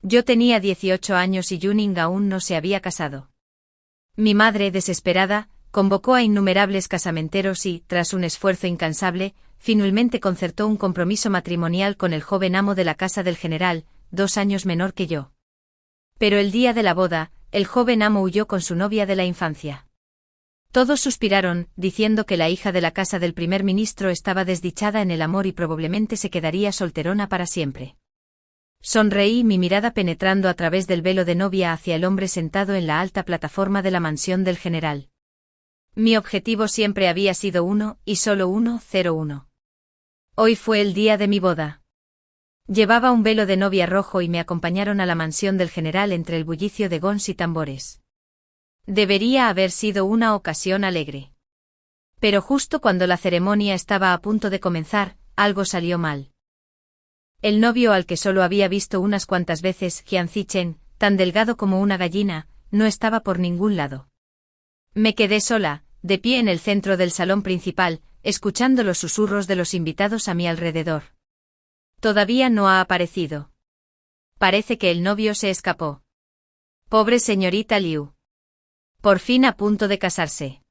Yo tenía 18 años y Yuning aún no se había casado. Mi madre, desesperada, convocó a innumerables casamenteros y, tras un esfuerzo incansable, finalmente concertó un compromiso matrimonial con el joven amo de la casa del general, 2 años menor que yo. Pero el día de la boda, el joven amo huyó con su novia de la infancia. Todos suspiraron, diciendo que la hija de la casa del primer ministro estaba desdichada en el amor y probablemente se quedaría solterona para siempre. Sonreí, mi mirada penetrando a través del velo de novia hacia el hombre sentado en la alta plataforma de la mansión del general. Mi objetivo siempre había sido uno, y solo uno, 01. Hoy fue el día de mi boda. Llevaba un velo de novia rojo y me acompañaron a la mansión del general entre el bullicio de gons y tambores. Debería haber sido una ocasión alegre. Pero justo cuando la ceremonia estaba a punto de comenzar, algo salió mal. El novio, al que solo había visto unas cuantas veces, Jian Zichen, tan delgado como una gallina, no estaba por ningún lado. Me quedé sola, de pie en el centro del salón principal, escuchando los susurros de los invitados a mi alrededor. Todavía no ha aparecido. Parece que el novio se escapó. Pobre señorita Liu. Por fin a punto de casarse.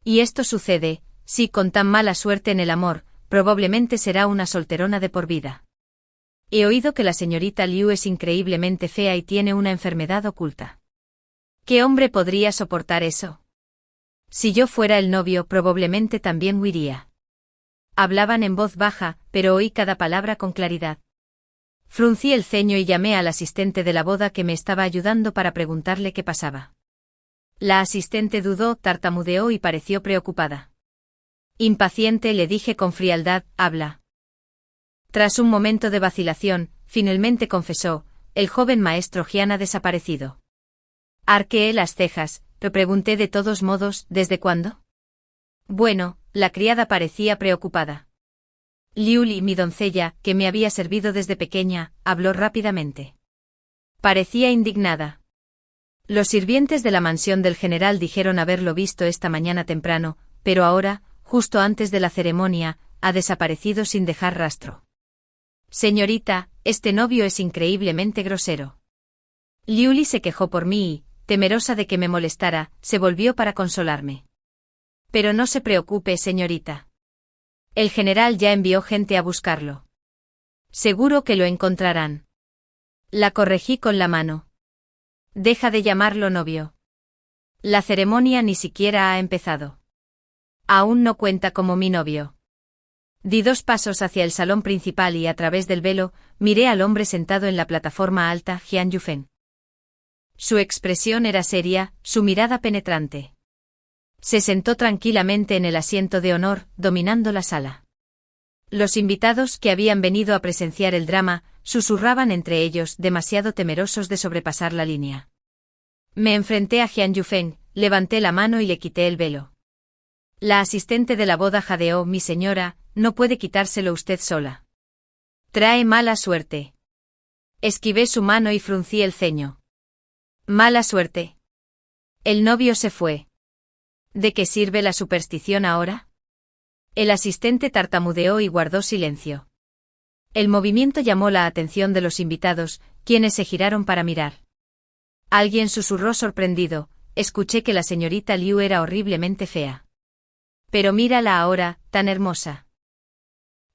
Y esto sucede, sí, con tan mala suerte en el amor, probablemente será una solterona de por vida. He oído que la señorita Liu es increíblemente fea y tiene una enfermedad oculta. ¿Qué hombre podría soportar eso? Si yo fuera el novio, probablemente también huiría. Hablaban en voz baja, pero oí cada palabra con claridad. Fruncí el ceño y llamé al asistente de la boda que me estaba ayudando para preguntarle qué pasaba. La asistente dudó, tartamudeó y pareció preocupada. Impaciente, le dije con frialdad, habla. Tras un momento de vacilación, finalmente confesó, el joven maestro Jian ha desaparecido. Arqueé las cejas, pero pregunté de todos modos, ¿desde cuándo? Bueno, la criada parecía preocupada. Liu Li, mi doncella, que me había servido desde pequeña, habló rápidamente. Parecía indignada. Los sirvientes de la mansión del general dijeron haberlo visto esta mañana temprano, pero ahora, justo antes de la ceremonia, ha desaparecido sin dejar rastro. Señorita, este novio es increíblemente grosero. Liu Li se quejó por mí y, temerosa de que me molestara, se volvió para consolarme. Pero no se preocupe, señorita. El general ya envió gente a buscarlo. Seguro que lo encontrarán. La corregí con la mano. Deja de llamarlo novio. La ceremonia ni siquiera ha empezado. Aún no cuenta como mi novio. Di 2 pasos hacia el salón principal y a través del velo, miré al hombre sentado en la plataforma alta, Jian Yufeng. Su expresión era seria, su mirada penetrante. Se sentó tranquilamente en el asiento de honor, dominando la sala. Los invitados que habían venido a presenciar el drama, susurraban entre ellos, demasiado temerosos de sobrepasar la línea. Me enfrenté a Jian Yufeng, levanté la mano y le quité el velo. La asistente de la boda jadeó, mi señora, no puede quitárselo usted sola. Trae mala suerte. Esquivé su mano y fruncí el ceño. Mala suerte. El novio se fue. ¿De qué sirve la superstición ahora? El asistente tartamudeó y guardó silencio. El movimiento llamó la atención de los invitados, quienes se giraron para mirar. Alguien susurró sorprendido, escuché que la señorita Liu era horriblemente fea. Pero mírala ahora, tan hermosa.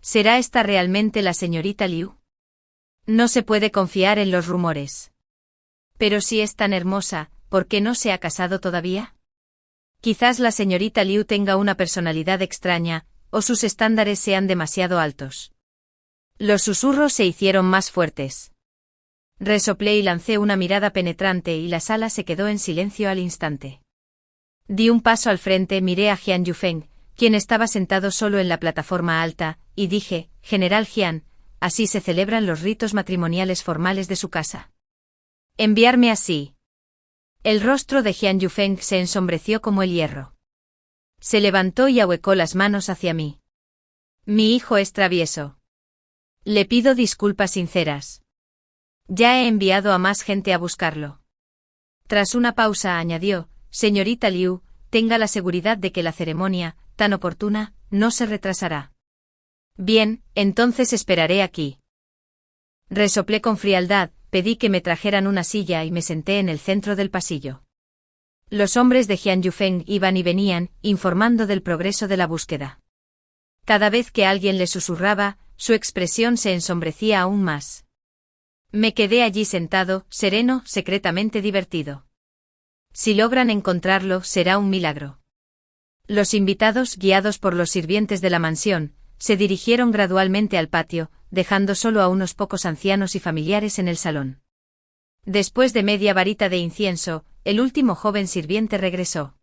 ¿Será esta realmente la señorita Liu? No se puede confiar en los rumores. Pero si es tan hermosa, ¿por qué no se ha casado todavía? Quizás la señorita Liu tenga una personalidad extraña, o sus estándares sean demasiado altos. Los susurros se hicieron más fuertes. Resoplé y lancé una mirada penetrante y la sala se quedó en silencio al instante. Di un paso al frente, miré a Jian Yufeng, quien estaba sentado solo en la plataforma alta, y dije, General Jian, así se celebran los ritos matrimoniales formales de su casa. Enviarme así. El rostro de Jian Yufeng se ensombreció como el hierro. Se levantó y ahuecó las manos hacia mí. Mi hijo es travieso. Le pido disculpas sinceras. Ya he enviado a más gente a buscarlo. Tras una pausa añadió, señorita Liu, tenga la seguridad de que la ceremonia, tan oportuna, no se retrasará. Bien, entonces esperaré aquí. Resoplé con frialdad, pedí que me trajeran una silla y me senté en el centro del pasillo. Los hombres de Jian Yufeng iban y venían, informando del progreso de la búsqueda. Cada vez que alguien le susurraba, su expresión se ensombrecía aún más. Me quedé allí sentado, sereno, secretamente divertido. Si logran encontrarlo, será un milagro. Los invitados, guiados por los sirvientes de la mansión, se dirigieron gradualmente al patio, dejando solo a unos pocos ancianos y familiares en el salón. Después de media varita de incienso, el último joven sirviente regresó.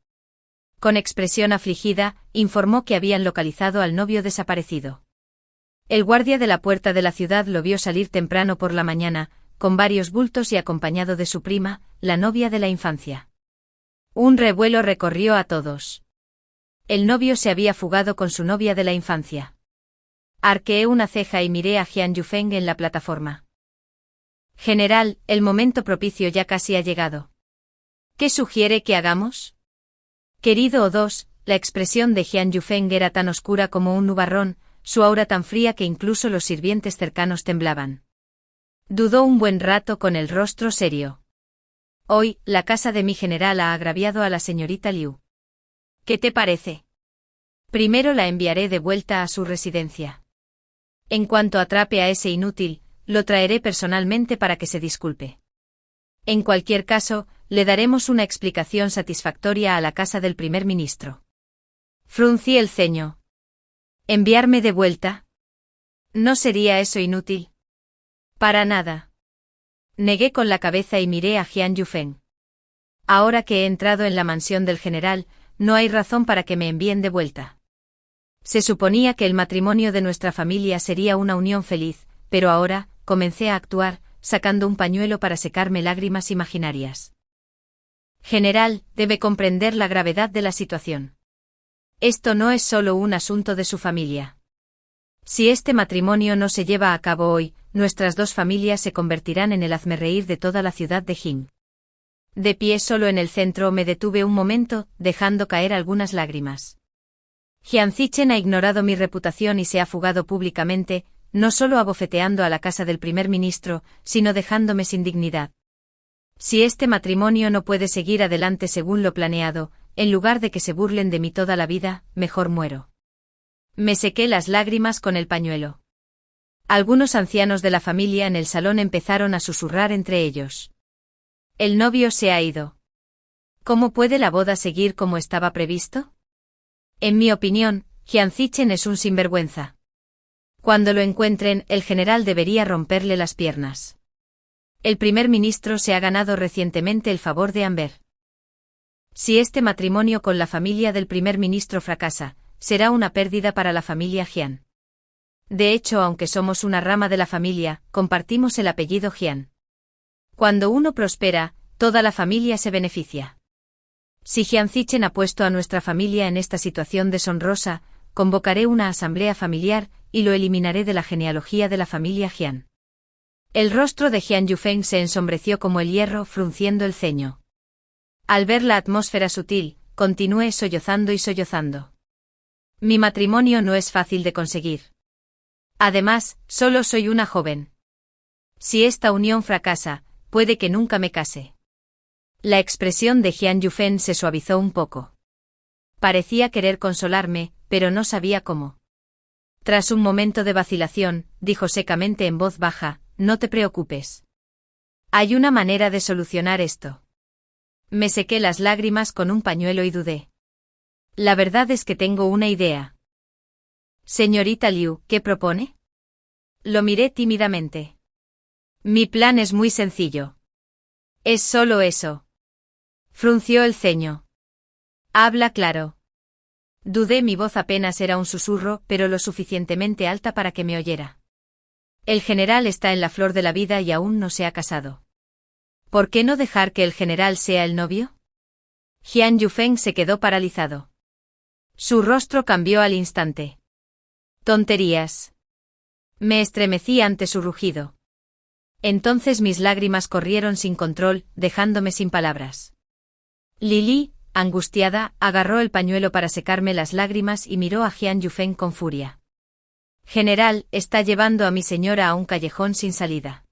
Con expresión afligida, informó que habían localizado al novio desaparecido. El guardia de la puerta de la ciudad lo vio salir temprano por la mañana, con varios bultos y acompañado de su prima, la novia de la infancia. Un revuelo recorrió a todos. El novio se había fugado con su novia de la infancia. Arqueé una ceja y miré a Jian Yufeng en la plataforma. General, el momento propicio ya casi ha llegado. ¿Qué sugiere que hagamos? Querido O2, la expresión de Jian Yufeng era tan oscura como un nubarrón, su aura tan fría que incluso los sirvientes cercanos temblaban. Dudó un buen rato con el rostro serio. Hoy, la casa de mi general ha agraviado a la señorita Liu. ¿Qué te parece? Primero la enviaré de vuelta a su residencia. En cuanto atrape a ese inútil, lo traeré personalmente para que se disculpe. En cualquier caso, le daremos una explicación satisfactoria a la casa del primer ministro. Fruncí el ceño. ¿Enviarme de vuelta? ¿No sería eso inútil? Para nada. Negué con la cabeza y miré a Jian Yufeng. Ahora que he entrado en la mansión del general, no hay razón para que me envíen de vuelta. Se suponía que el matrimonio de nuestra familia sería una unión feliz, pero ahora, comencé a actuar, sacando un pañuelo para secarme lágrimas imaginarias. General, debe comprender la gravedad de la situación. Esto no es solo un asunto de su familia. Si este matrimonio no se lleva a cabo hoy, nuestras dos familias se convertirán en el hazmerreír de toda la ciudad de Jing. De pie solo en el centro me detuve un momento, dejando caer algunas lágrimas. Jian Zichen ha ignorado mi reputación y se ha fugado públicamente, no solo abofeteando a la casa del primer ministro, sino dejándome sin dignidad. Si este matrimonio no puede seguir adelante según lo planeado, en lugar de que se burlen de mí toda la vida, mejor muero. Me sequé las lágrimas con el pañuelo. Algunos ancianos de la familia en el salón empezaron a susurrar entre ellos. El novio se ha ido. ¿Cómo puede la boda seguir como estaba previsto? En mi opinión, Jian Zichen es un sinvergüenza. Cuando lo encuentren, el general debería romperle las piernas. El primer ministro se ha ganado recientemente el favor de Amber. Si este matrimonio con la familia del primer ministro fracasa, será una pérdida para la familia Jian. De hecho, aunque somos una rama de la familia, compartimos el apellido Jian. Cuando uno prospera, toda la familia se beneficia. Si Jian Zichen ha puesto a nuestra familia en esta situación deshonrosa, convocaré una asamblea familiar y lo eliminaré de la genealogía de la familia Jian. El rostro de Jian Yufeng se ensombreció como el hierro, frunciendo el ceño. Al ver la atmósfera sutil, continué sollozando y sollozando. Mi matrimonio no es fácil de conseguir. Además, solo soy una joven. Si esta unión fracasa, puede que nunca me case. La expresión de Jian Yufeng se suavizó un poco. Parecía querer consolarme, pero no sabía cómo. Tras un momento de vacilación, dijo secamente en voz baja, no te preocupes. Hay una manera de solucionar esto. Me sequé las lágrimas con un pañuelo y dudé. La verdad es que tengo una idea. Señorita Liu, ¿qué propone? Lo miré tímidamente. Mi plan es muy sencillo. Es solo eso. Frunció el ceño. Habla claro. Dudé, mi voz apenas era un susurro, pero lo suficientemente alta para que me oyera. El general está en la flor de la vida y aún no se ha casado. ¿Por qué no dejar que el general sea el novio? Jian Yufeng se quedó paralizado. Su rostro cambió al instante. Tonterías. Me estremecí ante su rugido. Entonces mis lágrimas corrieron sin control, dejándome sin palabras. Lili, angustiada, agarró el pañuelo para secarme las lágrimas y miró a Jian Yufeng con furia. General, está llevando a mi señora a un callejón sin salida.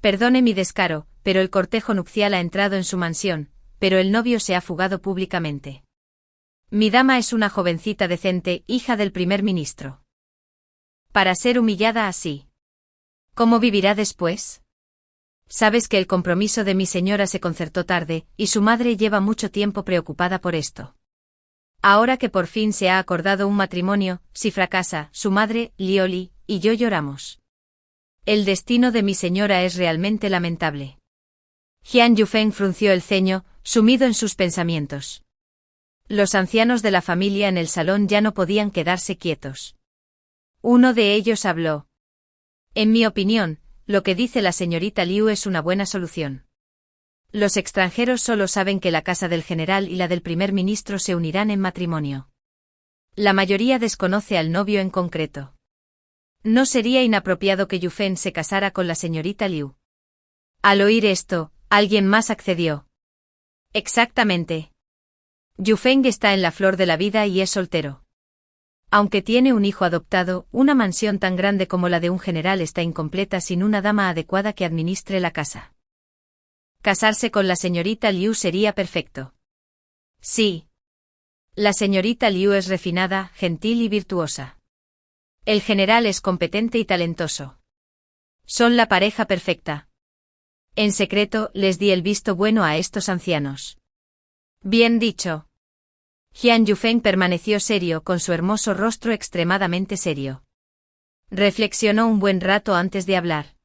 Perdone mi descaro, pero el cortejo nupcial ha entrado en su mansión, pero el novio se ha fugado públicamente. Mi dama es una jovencita decente, hija del primer ministro. Para ser humillada así. ¿Cómo vivirá después? Sabes que el compromiso de mi señora se concertó tarde, y su madre lleva mucho tiempo preocupada por esto. Ahora que por fin se ha acordado un matrimonio, si fracasa, su madre, Lioli, y yo lloramos. El destino de mi señora es realmente lamentable. Jian Yufeng frunció el ceño, sumido en sus pensamientos. Los ancianos de la familia en el salón ya no podían quedarse quietos. Uno de ellos habló. En mi opinión, lo que dice la señorita Liu es una buena solución. Los extranjeros solo saben que la casa del general y la del primer ministro se unirán en matrimonio. La mayoría desconoce al novio en concreto. No sería inapropiado que Yufeng se casara con la señorita Liu. Al oír esto, alguien más accedió. Exactamente. Yufeng está en la flor de la vida y es soltero. Aunque tiene un hijo adoptado, una mansión tan grande como la de un general está incompleta sin una dama adecuada que administre la casa. Casarse con la señorita Liu sería perfecto. Sí. La señorita Liu es refinada, gentil y virtuosa. El general es competente y talentoso. Son la pareja perfecta. En secreto, les di el visto bueno a estos ancianos. Bien dicho. Jian Yufeng permaneció serio con su hermoso rostro extremadamente serio. Reflexionó un buen rato antes de hablar.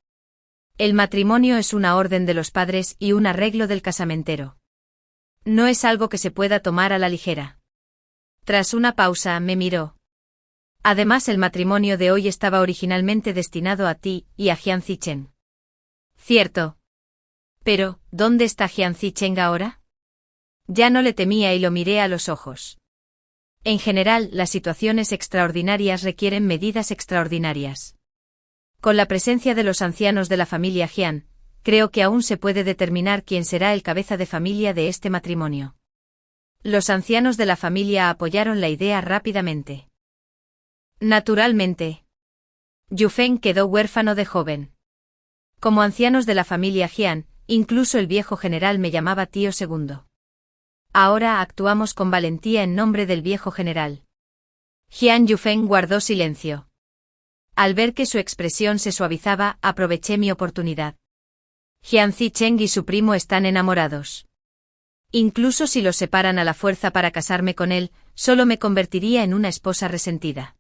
El matrimonio es una orden de los padres y un arreglo del casamentero. No es algo que se pueda tomar a la ligera. Tras una pausa, me miró. Además, el matrimonio de hoy estaba originalmente destinado a ti y a Jian Zichen. Cierto. Pero, ¿dónde está Jian Zichen ahora? Ya no le temía y lo miré a los ojos. En general, las situaciones extraordinarias requieren medidas extraordinarias. Con la presencia de los ancianos de la familia Jian, creo que aún se puede determinar quién será el cabeza de familia de este matrimonio. Los ancianos de la familia apoyaron la idea rápidamente. Naturalmente. Yufeng quedó huérfano de joven. Como ancianos de la familia Jian, incluso el viejo general me llamaba tío segundo. Ahora actuamos con valentía en nombre del viejo general. Jian Yufeng guardó silencio. Al ver que su expresión se suavizaba, aproveché mi oportunidad. Jian Zicheng y su primo están enamorados. Incluso si los separan a la fuerza para casarme con él, solo me convertiría en una esposa resentida.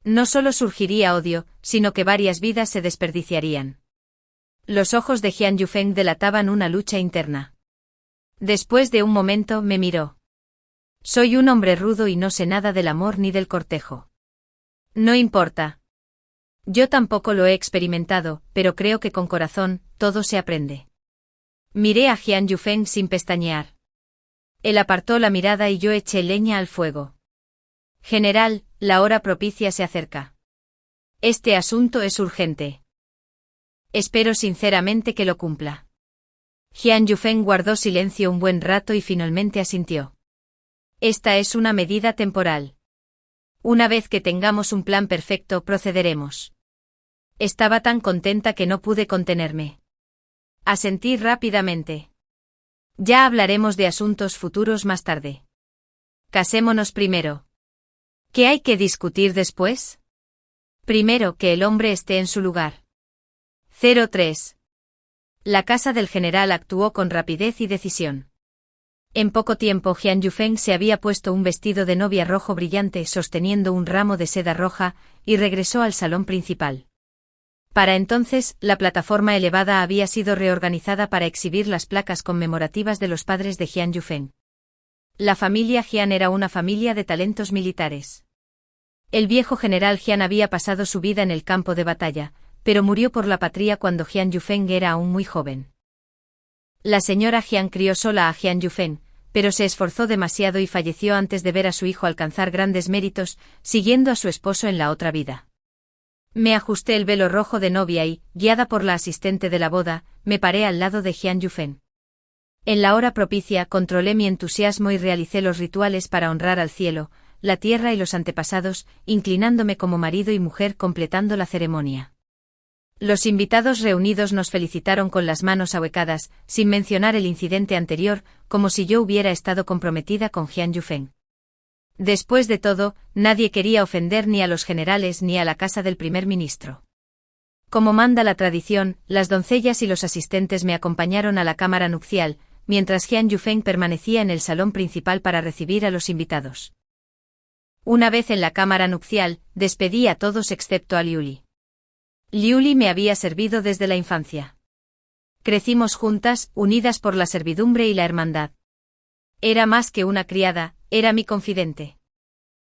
No solo surgiría odio, sino que varias vidas se desperdiciarían. Los ojos de Jian Yufeng delataban una lucha interna. Después de un momento me miró. Soy un hombre rudo y no sé nada del amor ni del cortejo. No importa. Yo tampoco lo he experimentado, pero creo que con corazón, todo se aprende. Miré a Jian Yufeng sin pestañear. Él apartó la mirada y yo eché leña al fuego. General, la hora propicia se acerca. Este asunto es urgente. Espero sinceramente que lo cumpla. Jian Yufeng guardó silencio un buen rato y finalmente asintió. Esta es una medida temporal. Una vez que tengamos un plan perfecto, procederemos. Estaba tan contenta que no pude contenerme. Asentí rápidamente. Ya hablaremos de asuntos futuros más tarde. Casémonos primero. ¿Qué hay que discutir después? Primero que el hombre esté en su lugar. 03. La casa del general actuó con rapidez y decisión. En poco tiempo Jian Yufeng se había puesto un vestido de novia rojo brillante sosteniendo un ramo de seda roja, y regresó al salón principal. Para entonces, la plataforma elevada había sido reorganizada para exhibir las placas conmemorativas de los padres de Jian Yufeng. La familia Jian era una familia de talentos militares. El viejo general Jian había pasado su vida en el campo de batalla, pero murió por la patria cuando Jian Yufeng era aún muy joven. La señora Jian crió sola a Jian Yufeng, pero se esforzó demasiado y falleció antes de ver a su hijo alcanzar grandes méritos, siguiendo a su esposo en la otra vida. Me ajusté el velo rojo de novia y, guiada por la asistente de la boda, me paré al lado de Jian Yufeng. En la hora propicia controlé mi entusiasmo y realicé los rituales para honrar al cielo, la tierra y los antepasados, inclinándome como marido y mujer completando la ceremonia. Los invitados reunidos nos felicitaron con las manos ahuecadas, sin mencionar el incidente anterior, como si yo hubiera estado comprometida con Jian Yufeng. Después de todo, nadie quería ofender ni a los generales ni a la casa del primer ministro. Como manda la tradición, las doncellas y los asistentes me acompañaron a la cámara nupcial, mientras Jian Yufeng permanecía en el salón principal para recibir a los invitados. Una vez en la cámara nupcial, despedí a todos excepto a Liuli. Liuli me había servido desde la infancia. Crecimos juntas, unidas por la servidumbre y la hermandad. Era más que una criada, era mi confidente.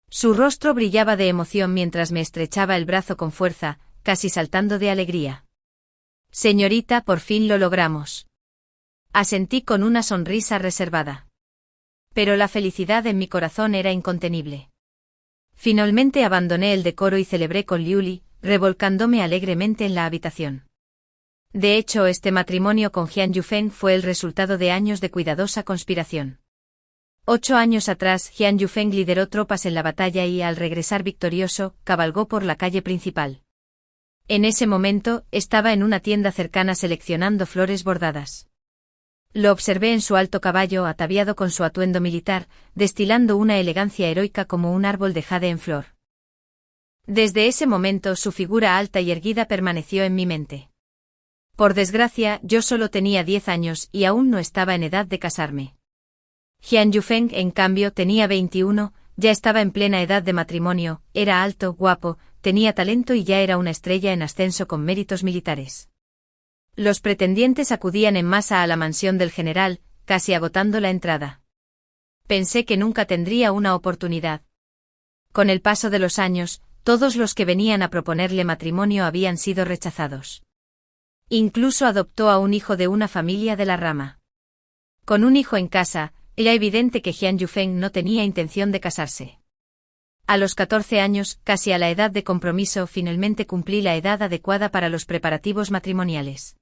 Su rostro brillaba de emoción mientras me estrechaba el brazo con fuerza, casi saltando de alegría. Señorita, por fin lo logramos. Asentí con una sonrisa reservada. Pero la felicidad en mi corazón era incontenible. Finalmente abandoné el decoro y celebré con Liuli, revolcándome alegremente en la habitación. De hecho, este matrimonio con Jian Yufeng fue el resultado de años de cuidadosa conspiración. 8 años atrás, Jian Yufeng lideró tropas en la batalla y, al regresar victorioso, cabalgó por la calle principal. En ese momento, estaba en una tienda cercana seleccionando flores bordadas. Lo observé en su alto caballo ataviado con su atuendo militar, destilando una elegancia heroica como un árbol de jade en flor. Desde ese momento su figura alta y erguida permaneció en mi mente. Por desgracia, yo solo tenía 10 años y aún no estaba en edad de casarme. Jian Yufeng, en cambio, tenía 21, ya estaba en plena edad de matrimonio, era alto, guapo, tenía talento y ya era una estrella en ascenso con méritos militares. Los pretendientes acudían en masa a la mansión del general, casi agotando la entrada. Pensé que nunca tendría una oportunidad. Con el paso de los años, todos los que venían a proponerle matrimonio habían sido rechazados. Incluso adoptó a un hijo de una familia de la rama. Con un hijo en casa, era evidente que Jian Yufeng no tenía intención de casarse. A los 14 años, casi a la edad de compromiso, finalmente cumplí la edad adecuada para los preparativos matrimoniales.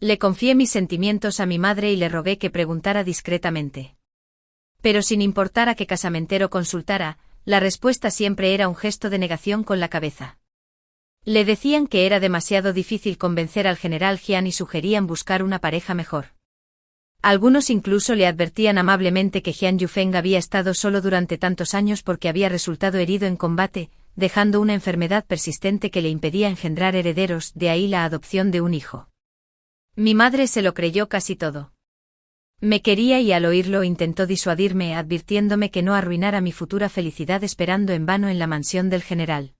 Le confié mis sentimientos a mi madre y le rogué que preguntara discretamente. Pero sin importar a qué casamentero consultara, la respuesta siempre era un gesto de negación con la cabeza. Le decían que era demasiado difícil convencer al general Jian y sugerían buscar una pareja mejor. Algunos incluso le advertían amablemente que Jian Yufeng había estado solo durante tantos años porque había resultado herido en combate, dejando una enfermedad persistente que le impedía engendrar herederos, de ahí la adopción de un hijo. Mi madre se lo creyó casi todo. Me quería y al oírlo intentó disuadirme advirtiéndome que no arruinara mi futura felicidad esperando en vano en la mansión del general.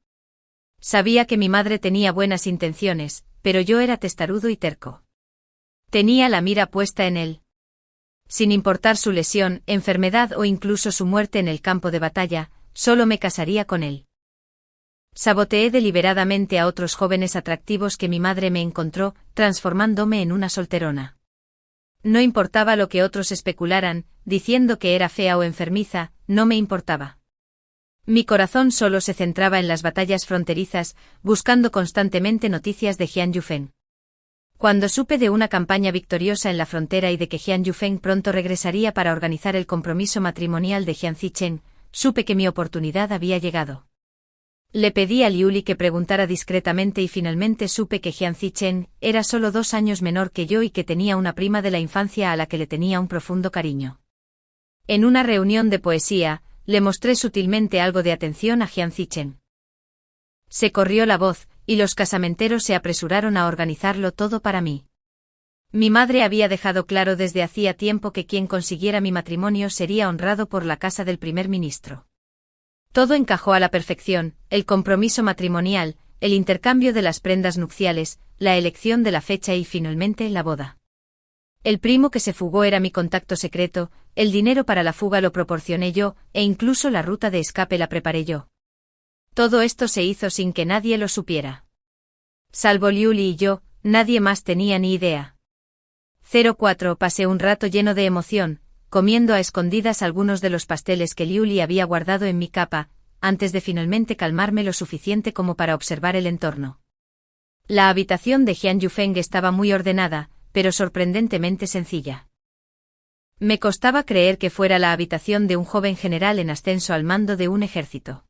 Sabía que mi madre tenía buenas intenciones, pero yo era testarudo y terco. Tenía la mira puesta en él. Sin importar su lesión, enfermedad o incluso su muerte en el campo de batalla, solo me casaría con él. Saboteé deliberadamente a otros jóvenes atractivos que mi madre me encontró, transformándome en una solterona. No importaba lo que otros especularan, diciendo que era fea o enfermiza, no me importaba. Mi corazón solo se centraba en las batallas fronterizas, buscando constantemente noticias de Jian Yufeng. Cuando supe de una campaña victoriosa en la frontera y de que Jian Yufeng pronto regresaría para organizar el compromiso matrimonial de Jian Zichen, supe que mi oportunidad había llegado. Le pedí a Liuli que preguntara discretamente y finalmente supe que Jian Zichen era solo 2 años menor que yo y que tenía una prima de la infancia a la que le tenía un profundo cariño. En una reunión de poesía, le mostré sutilmente algo de atención a Jian Zichen. Se corrió la voz, y los casamenteros se apresuraron a organizarlo todo para mí. Mi madre había dejado claro desde hacía tiempo que quien consiguiera mi matrimonio sería honrado por la casa del primer ministro. Todo encajó a la perfección, el compromiso matrimonial, el intercambio de las prendas nupciales, la elección de la fecha y finalmente la boda. El primo que se fugó era mi contacto secreto, el dinero para la fuga lo proporcioné yo, e incluso la ruta de escape la preparé yo. Todo esto se hizo sin que nadie lo supiera. Salvo Liuli y yo, nadie más tenía ni idea. 04 Pasé un rato lleno de emoción, comiendo a escondidas algunos de los pasteles que Liuli había guardado en mi capa, antes de finalmente calmarme lo suficiente como para observar el entorno. La habitación de Jian Yufeng estaba muy ordenada, pero sorprendentemente sencilla. Me costaba creer que fuera la habitación de un joven general en ascenso al mando de un ejército.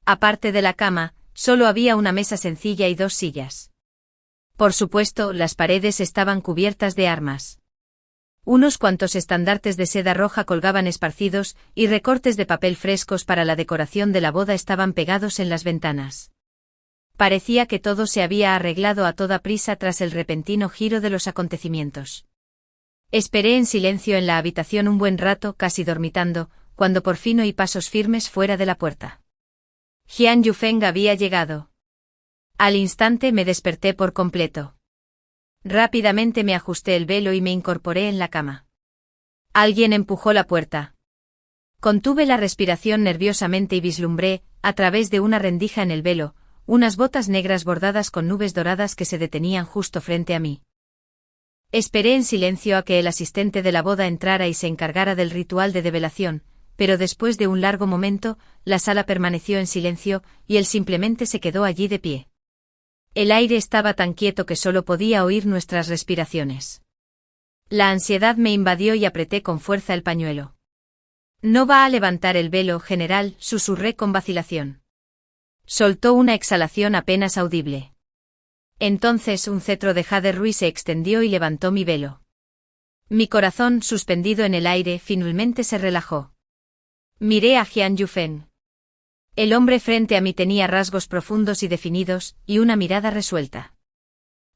Aparte de la cama, solo había una mesa sencilla y 2 sillas. Por supuesto, las paredes estaban cubiertas de armas. Unos cuantos estandartes de seda roja colgaban esparcidos, y recortes de papel frescos para la decoración de la boda estaban pegados en las ventanas. Parecía que todo se había arreglado a toda prisa tras el repentino giro de los acontecimientos. Esperé en silencio en la habitación un buen rato, casi dormitando, cuando por fin oí pasos firmes fuera de la puerta. Jian Yufeng había llegado. Al instante me desperté por completo. Rápidamente me ajusté el velo y me incorporé en la cama. Alguien empujó la puerta. Contuve la respiración nerviosamente y vislumbré, a través de una rendija en el velo, unas botas negras bordadas con nubes doradas que se detenían justo frente a mí. Esperé en silencio a que el asistente de la boda entrara y se encargara del ritual de develación, pero después de un largo momento, la sala permaneció en silencio, y él simplemente se quedó allí de pie. El aire estaba tan quieto que solo podía oír nuestras respiraciones. La ansiedad me invadió y apreté con fuerza el pañuelo. «No va a levantar el velo, general», susurré con vacilación. Soltó una exhalación apenas audible. Entonces un cetro de jade Rui se extendió y levantó mi velo. Mi corazón, suspendido en el aire, finalmente se relajó. Miré a Jian Yufeng. El hombre frente a mí tenía rasgos profundos y definidos, y una mirada resuelta.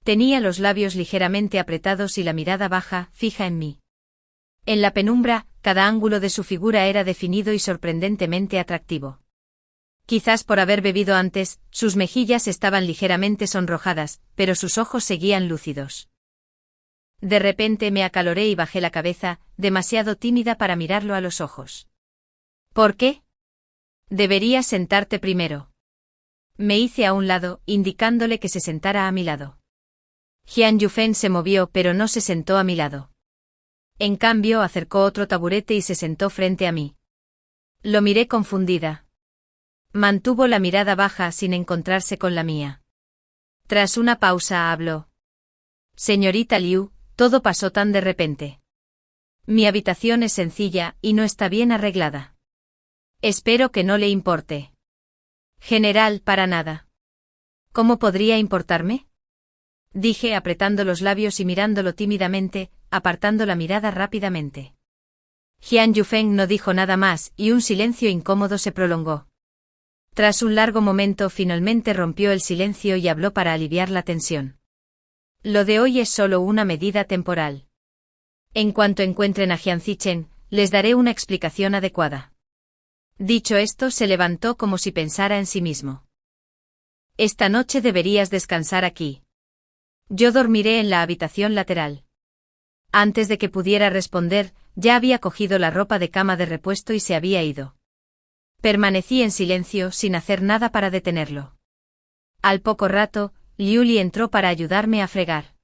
Tenía los labios ligeramente apretados y la mirada baja, fija en mí. En la penumbra, cada ángulo de su figura era definido y sorprendentemente atractivo. Quizás por haber bebido antes, sus mejillas estaban ligeramente sonrojadas, pero sus ojos seguían lúcidos. De repente me acaloré y bajé la cabeza, demasiado tímida para mirarlo a los ojos. ¿Por qué? Deberías sentarte primero. Me hice a un lado, indicándole que se sentara a mi lado. Jian Yufeng se movió, pero no se sentó a mi lado. En cambio, acercó otro taburete y se sentó frente a mí. Lo miré confundida. Mantuvo la mirada baja sin encontrarse con la mía. Tras una pausa habló. Señorita Liu, todo pasó tan de repente. Mi habitación es sencilla y no está bien arreglada. Espero que no le importe. General, para nada. ¿Cómo podría importarme? Dije apretando los labios y mirándolo tímidamente, apartando la mirada rápidamente. Jian Yufeng no dijo nada más y un silencio incómodo se prolongó. Tras un largo momento finalmente rompió el silencio y habló para aliviar la tensión. Lo de hoy es solo una medida temporal. En cuanto encuentren a Jian Zichen, les daré una explicación adecuada. Dicho esto, se levantó como si pensara en sí mismo. Esta noche deberías descansar aquí. Yo dormiré en la habitación lateral. Antes de que pudiera responder, ya había cogido la ropa de cama de repuesto y se había ido. Permanecí en silencio sin hacer nada para detenerlo. Al poco rato, Liu Li entró para ayudarme a fregar.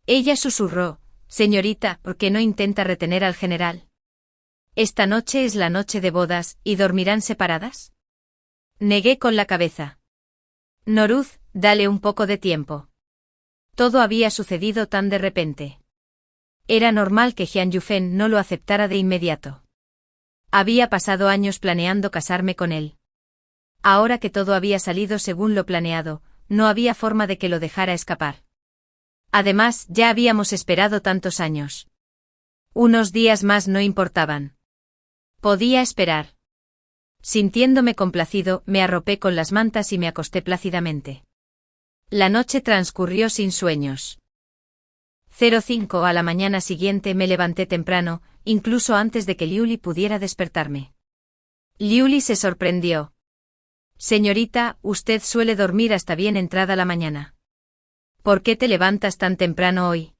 Ella susurró, «Señorita, ¿por qué no intenta retener al general? Esta noche es la noche de bodas, ¿y dormirán separadas?» Negué con la cabeza. «Noruz, dale un poco de tiempo». Todo había sucedido tan de repente. Era normal que Jian Yufeng no lo aceptara de inmediato. Había pasado años planeando casarme con él. Ahora que todo había salido según lo planeado, no había forma de que lo dejara escapar. Además, ya habíamos esperado tantos años. Unos días más no importaban. Podía esperar. Sintiéndome complacido, me arropé con las mantas y me acosté plácidamente. La noche transcurrió sin sueños. 05 a la mañana siguiente me levanté temprano, incluso antes de que Liu Li pudiera despertarme. Liu Li se sorprendió. «Señorita, usted suele dormir hasta bien entrada la mañana. ¿Por qué te levantas tan temprano hoy?»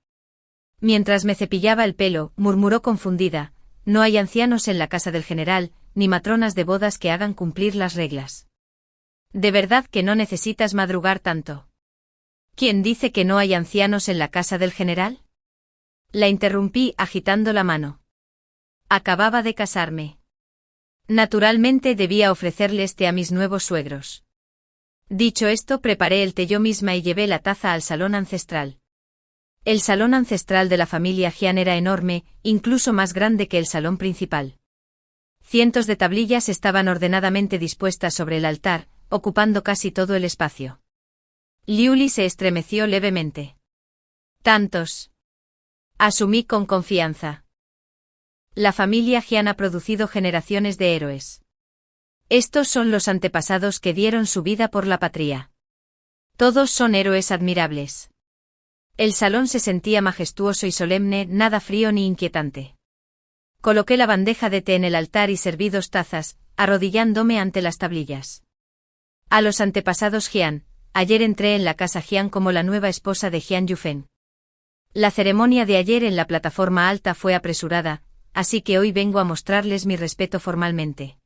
Mientras me cepillaba el pelo, murmuró confundida, «No hay ancianos en la casa del general, ni matronas de bodas que hagan cumplir las reglas. ¿De verdad que no necesitas madrugar tanto?» «¿Quién dice que no hay ancianos en la casa del general?» La interrumpí agitando la mano. Acababa de casarme. Naturalmente debía ofrecerles té a mis nuevos suegros. Dicho esto, preparé el té yo misma y llevé la taza al salón ancestral. El salón ancestral de la familia Jian era enorme, incluso más grande que el salón principal. Cientos de tablillas estaban ordenadamente dispuestas sobre el altar, ocupando casi todo el espacio. Liuli se estremeció levemente. Tantos. Asumí con confianza. La familia Jian ha producido generaciones de héroes. Estos son los antepasados que dieron su vida por la patria. Todos son héroes admirables. El salón se sentía majestuoso y solemne, nada frío ni inquietante. Coloqué la bandeja de té en el altar y serví 2 tazas, arrodillándome ante las tablillas. A los antepasados Jian, ayer entré en la casa Jian como la nueva esposa de Jian Yufeng. La ceremonia de ayer en la plataforma alta fue apresurada, así que hoy vengo a mostrarles mi respeto formalmente.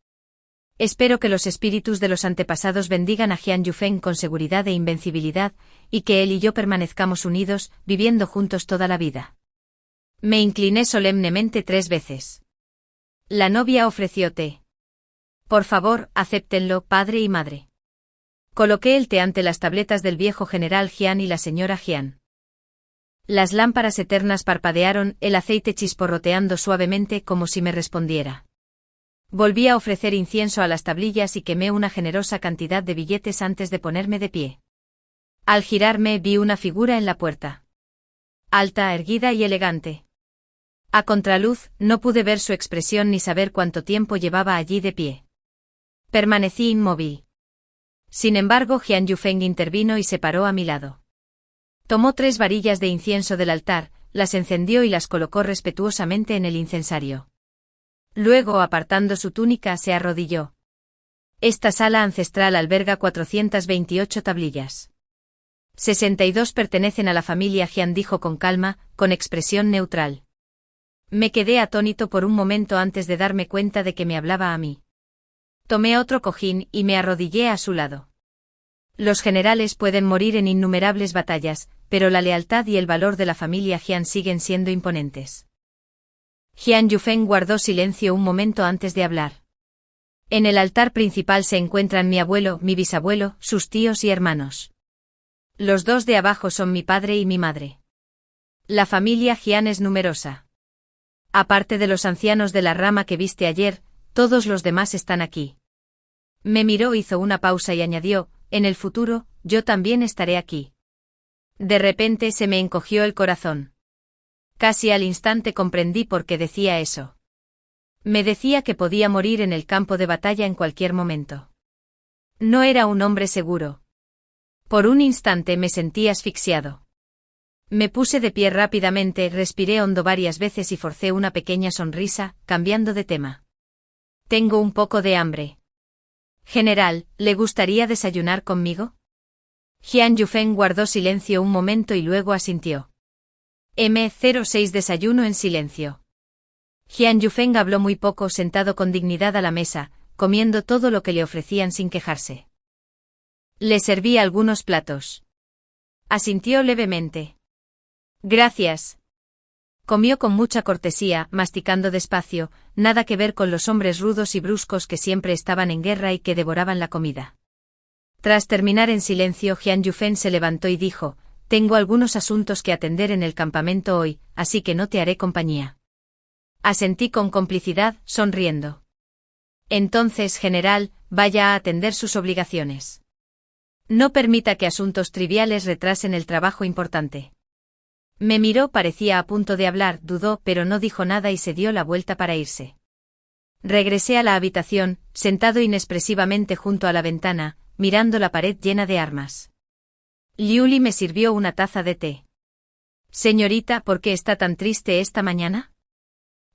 Espero que los espíritus de los antepasados bendigan a Jian Yufeng con seguridad e invencibilidad, y que él y yo permanezcamos unidos, viviendo juntos toda la vida. Me incliné solemnemente 3 veces. La novia ofreció té. Por favor, acéptenlo, padre y madre. Coloqué el té ante las tabletas del viejo general Jian y la señora Jian. Las lámparas eternas parpadearon, el aceite chisporroteando suavemente como si me respondiera. Volví a ofrecer incienso a las tablillas y quemé una generosa cantidad de billetes antes de ponerme de pie. Al girarme vi una figura en la puerta. Alta, erguida y elegante. A contraluz, no pude ver su expresión ni saber cuánto tiempo llevaba allí de pie. Permanecí inmóvil. Sin embargo, Jian Yufeng intervino y se paró a mi lado. Tomó 3 varillas de incienso del altar, las encendió y las colocó respetuosamente en el incensario. Luego, apartando su túnica, se arrodilló. Esta sala ancestral alberga 428 tablillas. 62 pertenecen a la familia Jian, dijo con calma, con expresión neutral. Me quedé atónito por un momento antes de darme cuenta de que me hablaba a mí. Tomé otro cojín y me arrodillé a su lado. Los generales pueden morir en innumerables batallas, pero la lealtad y el valor de la familia Jian siguen siendo imponentes. Jian Yufeng guardó silencio un momento antes de hablar. En el altar principal se encuentran mi abuelo, mi bisabuelo, sus tíos y hermanos. Los 2 de abajo son mi padre y mi madre. La familia Jian es numerosa. Aparte de los ancianos de la rama que viste ayer, todos los demás están aquí. Me miró, hizo una pausa y añadió, en el futuro, yo también estaré aquí. De repente se me encogió el corazón. Casi al instante comprendí por qué decía eso. Me decía que podía morir en el campo de batalla en cualquier momento. No era un hombre seguro. Por un instante me sentí asfixiado. Me puse de pie rápidamente, respiré hondo varias veces y forcé una pequeña sonrisa, cambiando de tema. Tengo un poco de hambre. General, ¿le gustaría desayunar conmigo? Jian Yufeng guardó silencio un momento y luego asintió. M06 desayuno en silencio. Jian Yufeng habló muy poco, sentado con dignidad a la mesa, comiendo todo lo que le ofrecían sin quejarse. Le serví algunos platos. Asintió levemente. Gracias. Comió con mucha cortesía, masticando despacio, nada que ver con los hombres rudos y bruscos que siempre estaban en guerra y que devoraban la comida. Tras terminar en silencio, Jian Yufeng se levantó y dijo, tengo algunos asuntos que atender en el campamento hoy, así que no te haré compañía. Asentí con complicidad, sonriendo. Entonces, general, vaya a atender sus obligaciones. No permita que asuntos triviales retrasen el trabajo importante. Me miró, parecía a punto de hablar, dudó, pero no dijo nada y se dio la vuelta para irse. Regresé a la habitación, sentado inexpresivamente junto a la ventana, mirando la pared llena de armas. Liuli me sirvió una taza de té. Señorita, ¿por qué está tan triste esta mañana?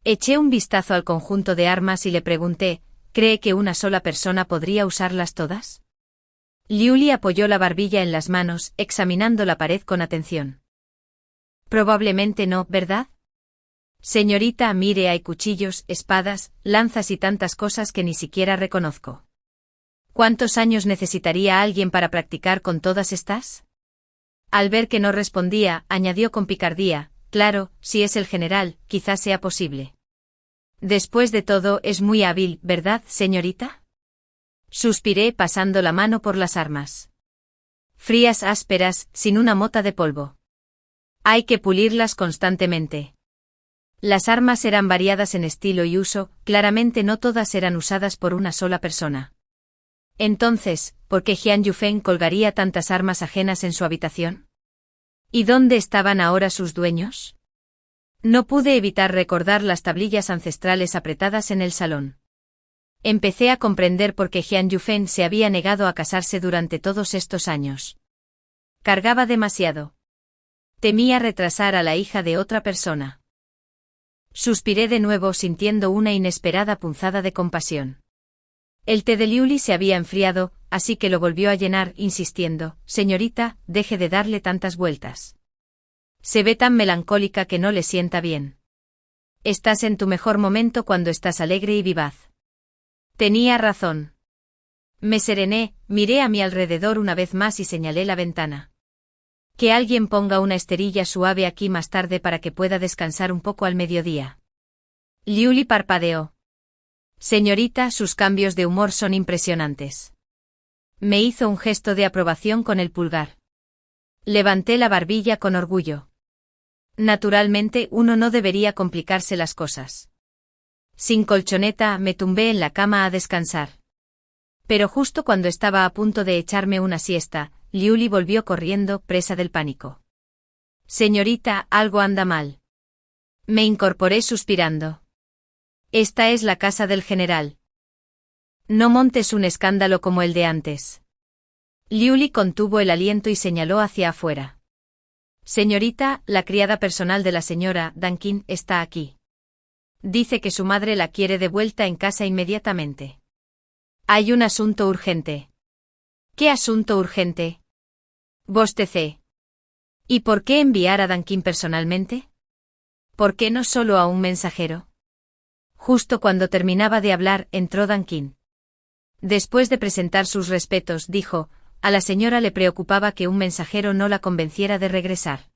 Eché un vistazo al conjunto de armas y le pregunté, ¿cree que una sola persona podría usarlas todas? Liuli apoyó la barbilla en las manos, examinando la pared con atención. Probablemente no, ¿verdad? Señorita, mire, hay cuchillos, espadas, lanzas y tantas cosas que ni siquiera reconozco. ¿Cuántos años necesitaría alguien para practicar con todas estas? Al ver que no respondía, añadió con picardía, claro, si es el general, quizás sea posible. Después de todo, es muy hábil, ¿verdad, señorita? Suspiré pasando la mano por las armas. Frías, ásperas, sin una mota de polvo. Hay que pulirlas constantemente. Las armas eran variadas en estilo y uso, claramente no todas eran usadas por una sola persona. Entonces, ¿por qué Jian Yufeng colgaría tantas armas ajenas en su habitación? ¿Y dónde estaban ahora sus dueños? No pude evitar recordar las tablillas ancestrales apretadas en el salón. Empecé a comprender por qué Jian Yufeng se había negado a casarse durante todos estos años. Cargaba demasiado. Temía retrasar a la hija de otra persona. Suspiré de nuevo sintiendo una inesperada punzada de compasión. El té de Liuli se había enfriado, así que lo volvió a llenar, insistiendo: «Señorita, deje de darle tantas vueltas. Se ve tan melancólica que no le sienta bien. Estás en tu mejor momento cuando estás alegre y vivaz». Tenía razón. Me serené, miré a mi alrededor una vez más y señalé la ventana. Que alguien ponga una esterilla suave aquí más tarde para que pueda descansar un poco al mediodía. Liuli parpadeó. Señorita, sus cambios de humor son impresionantes. Me hizo un gesto de aprobación con el pulgar. Levanté la barbilla con orgullo. Naturalmente, uno no debería complicarse las cosas. Sin colchoneta, me tumbé en la cama a descansar. Pero justo cuando estaba a punto de echarme una siesta, Liuli volvió corriendo, presa del pánico. Señorita, algo anda mal. Me incorporé suspirando. Esta es la casa del general. No montes un escándalo como el de antes. Liuli contuvo el aliento y señaló hacia afuera. Señorita, la criada personal de la señora Dankin está aquí. Dice que su madre la quiere de vuelta en casa inmediatamente. Hay un asunto urgente. ¿Qué asunto urgente? Bostecé. ¿Y por qué enviar a Dankin personalmente? ¿Por qué no solo a un mensajero? Justo cuando terminaba de hablar, entró Dankin. Después de presentar sus respetos, dijo: a la señora le preocupaba que un mensajero no la convenciera de regresar.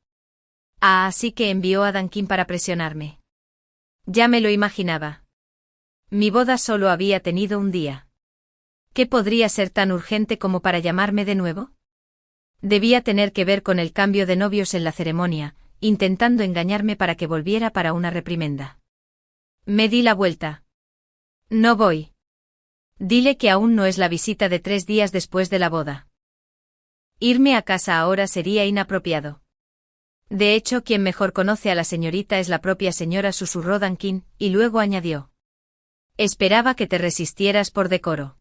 Así que envió a Dankin para presionarme. Ya me lo imaginaba. Mi boda solo había tenido un día. ¿Qué podría ser tan urgente como para llamarme de nuevo? Debía tener que ver con el cambio de novios en la ceremonia, intentando engañarme para que volviera para una reprimenda. Me di la vuelta. No voy. Dile que aún no es la visita de 3 días después de la boda. Irme a casa ahora sería inapropiado. De hecho, quien mejor conoce a la señorita es la propia señora, susurró Dankin, y luego añadió: esperaba que te resistieras por decoro.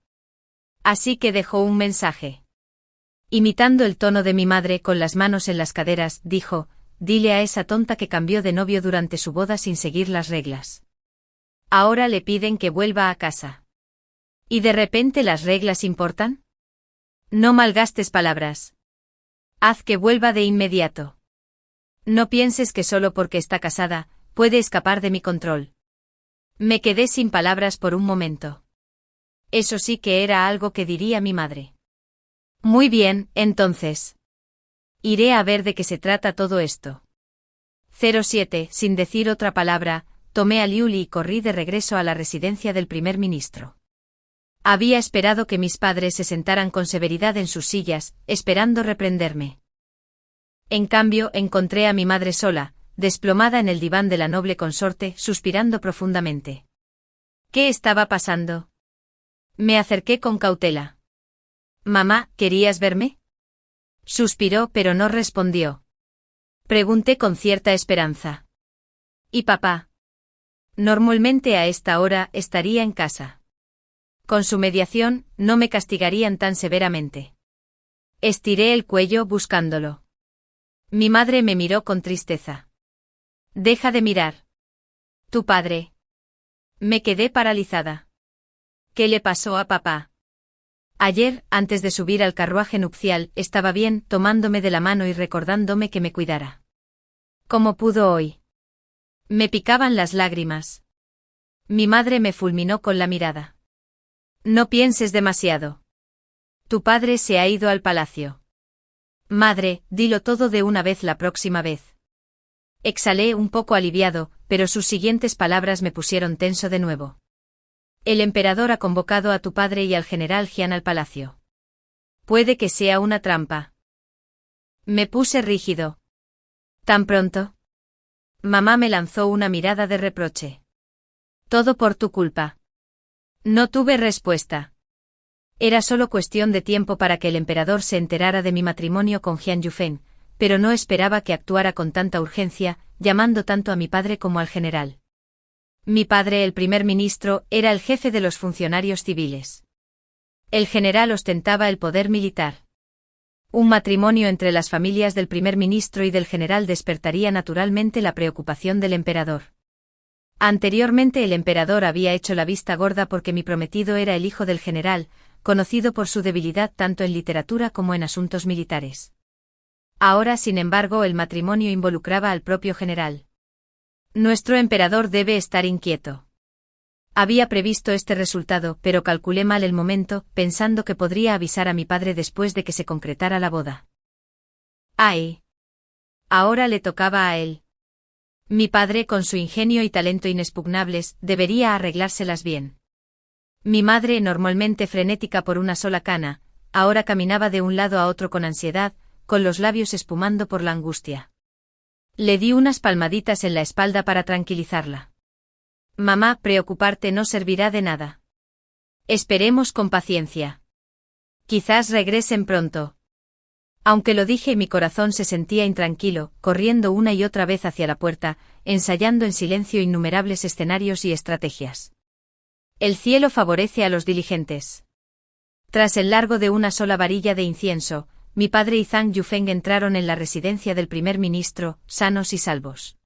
Así que dejó un mensaje. Imitando el tono de mi madre, con las manos en las caderas, dijo: dile a esa tonta que cambió de novio durante su boda sin seguir las reglas. Ahora le piden que vuelva a casa. ¿Y de repente las reglas importan? No malgastes palabras. Haz que vuelva de inmediato. No pienses que solo porque está casada, puede escapar de mi control. Me quedé sin palabras por un momento. Eso sí que era algo que diría mi madre. Muy bien, entonces. Iré a ver de qué se trata todo esto. 07, sin decir otra palabra, tomé a Liuli y corrí de regreso a la residencia del primer ministro. Había esperado que mis padres se sentaran con severidad en sus sillas, esperando reprenderme. En cambio, encontré a mi madre sola, desplomada en el diván de la noble consorte, suspirando profundamente. ¿Qué estaba pasando? Me acerqué con cautela. Mamá, ¿querías verme? Suspiró, pero no respondió. Pregunté con cierta esperanza. ¿Y papá? Normalmente a esta hora estaría en casa. Con su mediación, no me castigarían tan severamente. Estiré el cuello buscándolo. Mi madre me miró con tristeza. Deja de mirar. Tu padre. Me quedé paralizada. ¿Qué le pasó a papá? Ayer, antes de subir al carruaje nupcial, estaba bien, tomándome de la mano y recordándome que me cuidara. ¿Cómo pudo hoy? Me picaban las lágrimas. Mi madre me fulminó con la mirada. No pienses demasiado. Tu padre se ha ido al palacio. Madre, dilo todo de una vez la próxima vez. Exhalé un poco aliviado, pero sus siguientes palabras me pusieron tenso de nuevo. El emperador ha convocado a tu padre y al general Jian al palacio. Puede que sea una trampa. Me puse rígido. ¿Tan pronto? Mamá me lanzó una mirada de reproche. Todo por tu culpa. No tuve respuesta. Era solo cuestión de tiempo para que el emperador se enterara de mi matrimonio con Jian Yufeng, pero no esperaba que actuara con tanta urgencia, llamando tanto a mi padre como al general. Mi padre, el primer ministro, era el jefe de los funcionarios civiles. El general ostentaba el poder militar. Un matrimonio entre las familias del primer ministro y del general despertaría naturalmente la preocupación del emperador. Anteriormente el emperador había hecho la vista gorda porque mi prometido era el hijo del general, conocido por su debilidad tanto en literatura como en asuntos militares. Ahora, sin embargo, el matrimonio involucraba al propio general. Nuestro emperador debe estar inquieto. Había previsto este resultado, pero calculé mal el momento, pensando que podría avisar a mi padre después de que se concretara la boda. ¡Ay! Ahora le tocaba a él. Mi padre, con su ingenio y talento inexpugnables, debería arreglárselas bien. Mi madre, normalmente frenética por una sola cana, ahora caminaba de un lado a otro con ansiedad, con los labios espumando por la angustia. Le di unas palmaditas en la espalda para tranquilizarla. Mamá, preocuparte no servirá de nada. Esperemos con paciencia. Quizás regresen pronto. Aunque lo dije, mi corazón se sentía intranquilo, corriendo una y otra vez hacia la puerta, ensayando en silencio innumerables escenarios y estrategias. El cielo favorece a los diligentes. Tras el largo de una sola varilla de incienso, mi padre y Zhang Yufeng entraron en la residencia del primer ministro, sanos y salvos.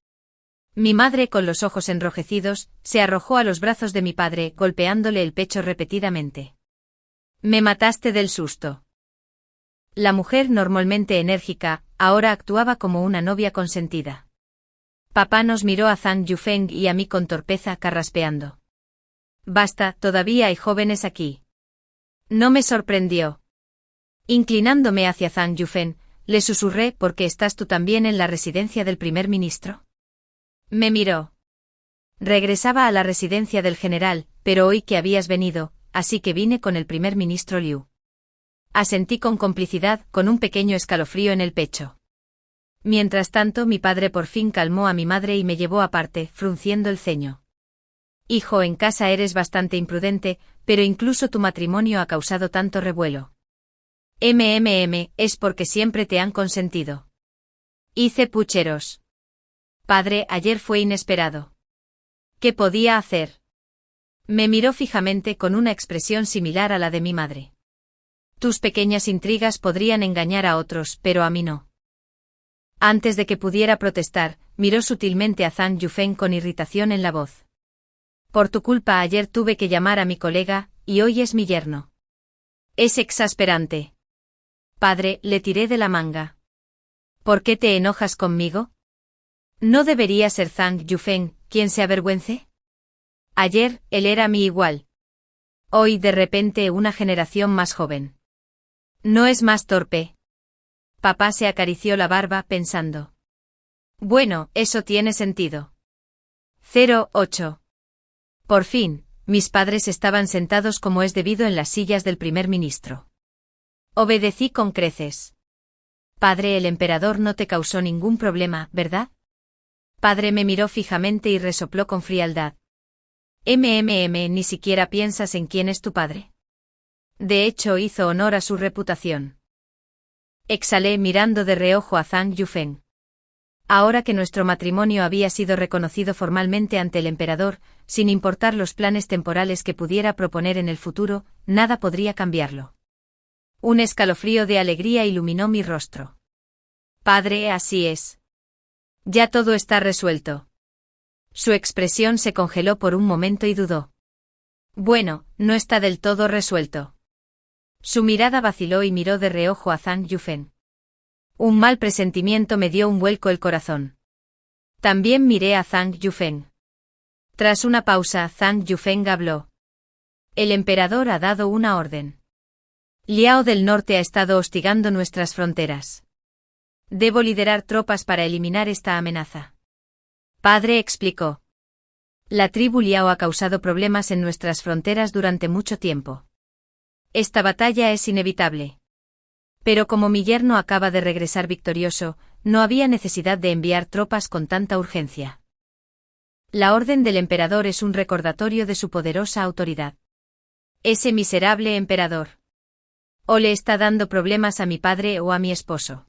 Mi madre, con los ojos enrojecidos, se arrojó a los brazos de mi padre, golpeándole el pecho repetidamente. Me mataste del susto. La mujer, normalmente enérgica, ahora actuaba como una novia consentida. Papá nos miró a Zhang Yufeng y a mí con torpeza, carraspeando. Basta, todavía hay jóvenes aquí. No me sorprendió. Inclinándome hacia Zhang Yufeng, le susurré: ¿por qué estás tú también en la residencia del primer ministro? Me miró. Regresaba a la residencia del general, pero oí que habías venido, así que vine con el primer ministro Liu. Asentí con complicidad, con un pequeño escalofrío en el pecho. Mientras tanto, mi padre por fin calmó a mi madre y me llevó aparte, frunciendo el ceño. Hijo, en casa eres bastante imprudente, pero incluso tu matrimonio ha causado tanto revuelo. Es porque siempre te han consentido. Hice pucheros. Padre, ayer fue inesperado. ¿Qué podía hacer? Me miró fijamente con una expresión similar a la de mi madre. Tus pequeñas intrigas podrían engañar a otros, pero a mí no. Antes de que pudiera protestar, miró sutilmente a Zhang Yufeng con irritación en la voz. Por tu culpa ayer tuve que llamar a mi colega, y hoy es mi yerno. Es exasperante. Padre, le tiré de la manga. ¿Por qué te enojas conmigo? ¿No debería ser Zhang Yufeng quien se avergüence? Ayer, él era mi igual. Hoy, de repente, una generación más joven. ¿No es más torpe? Papá se acarició la barba, pensando. Bueno, eso tiene sentido. 08. Por fin, mis padres estaban sentados como es debido en las sillas del primer ministro. Obedecí con creces. Padre, el emperador no te causó ningún problema, ¿verdad? Padre me miró fijamente y resopló con frialdad. Ni siquiera piensas en quién es tu padre. De hecho, hizo honor a su reputación. Exhalé mirando de reojo a Zhang Yufeng. Ahora que nuestro matrimonio había sido reconocido formalmente ante el emperador, sin importar los planes temporales que pudiera proponer en el futuro, nada podría cambiarlo. Un escalofrío de alegría iluminó mi rostro. Padre, así es. Ya todo está resuelto. Su expresión se congeló por un momento y dudó. Bueno, no está del todo resuelto. Su mirada vaciló y miró de reojo a Zhang Yufeng. Un mal presentimiento me dio un vuelco el corazón. También miré a Zhang Yufeng. Tras una pausa, Zhang Yufeng habló. El emperador ha dado una orden. Liao del Norte ha estado hostigando nuestras fronteras. Debo liderar tropas para eliminar esta amenaza. Padre explicó. La tribu Liao ha causado problemas en nuestras fronteras durante mucho tiempo. Esta batalla es inevitable. Pero como mi yerno acaba de regresar victorioso, no había necesidad de enviar tropas con tanta urgencia. La orden del emperador es un recordatorio de su poderosa autoridad. Ese miserable emperador. ¿O le está dando problemas a mi padre o a mi esposo?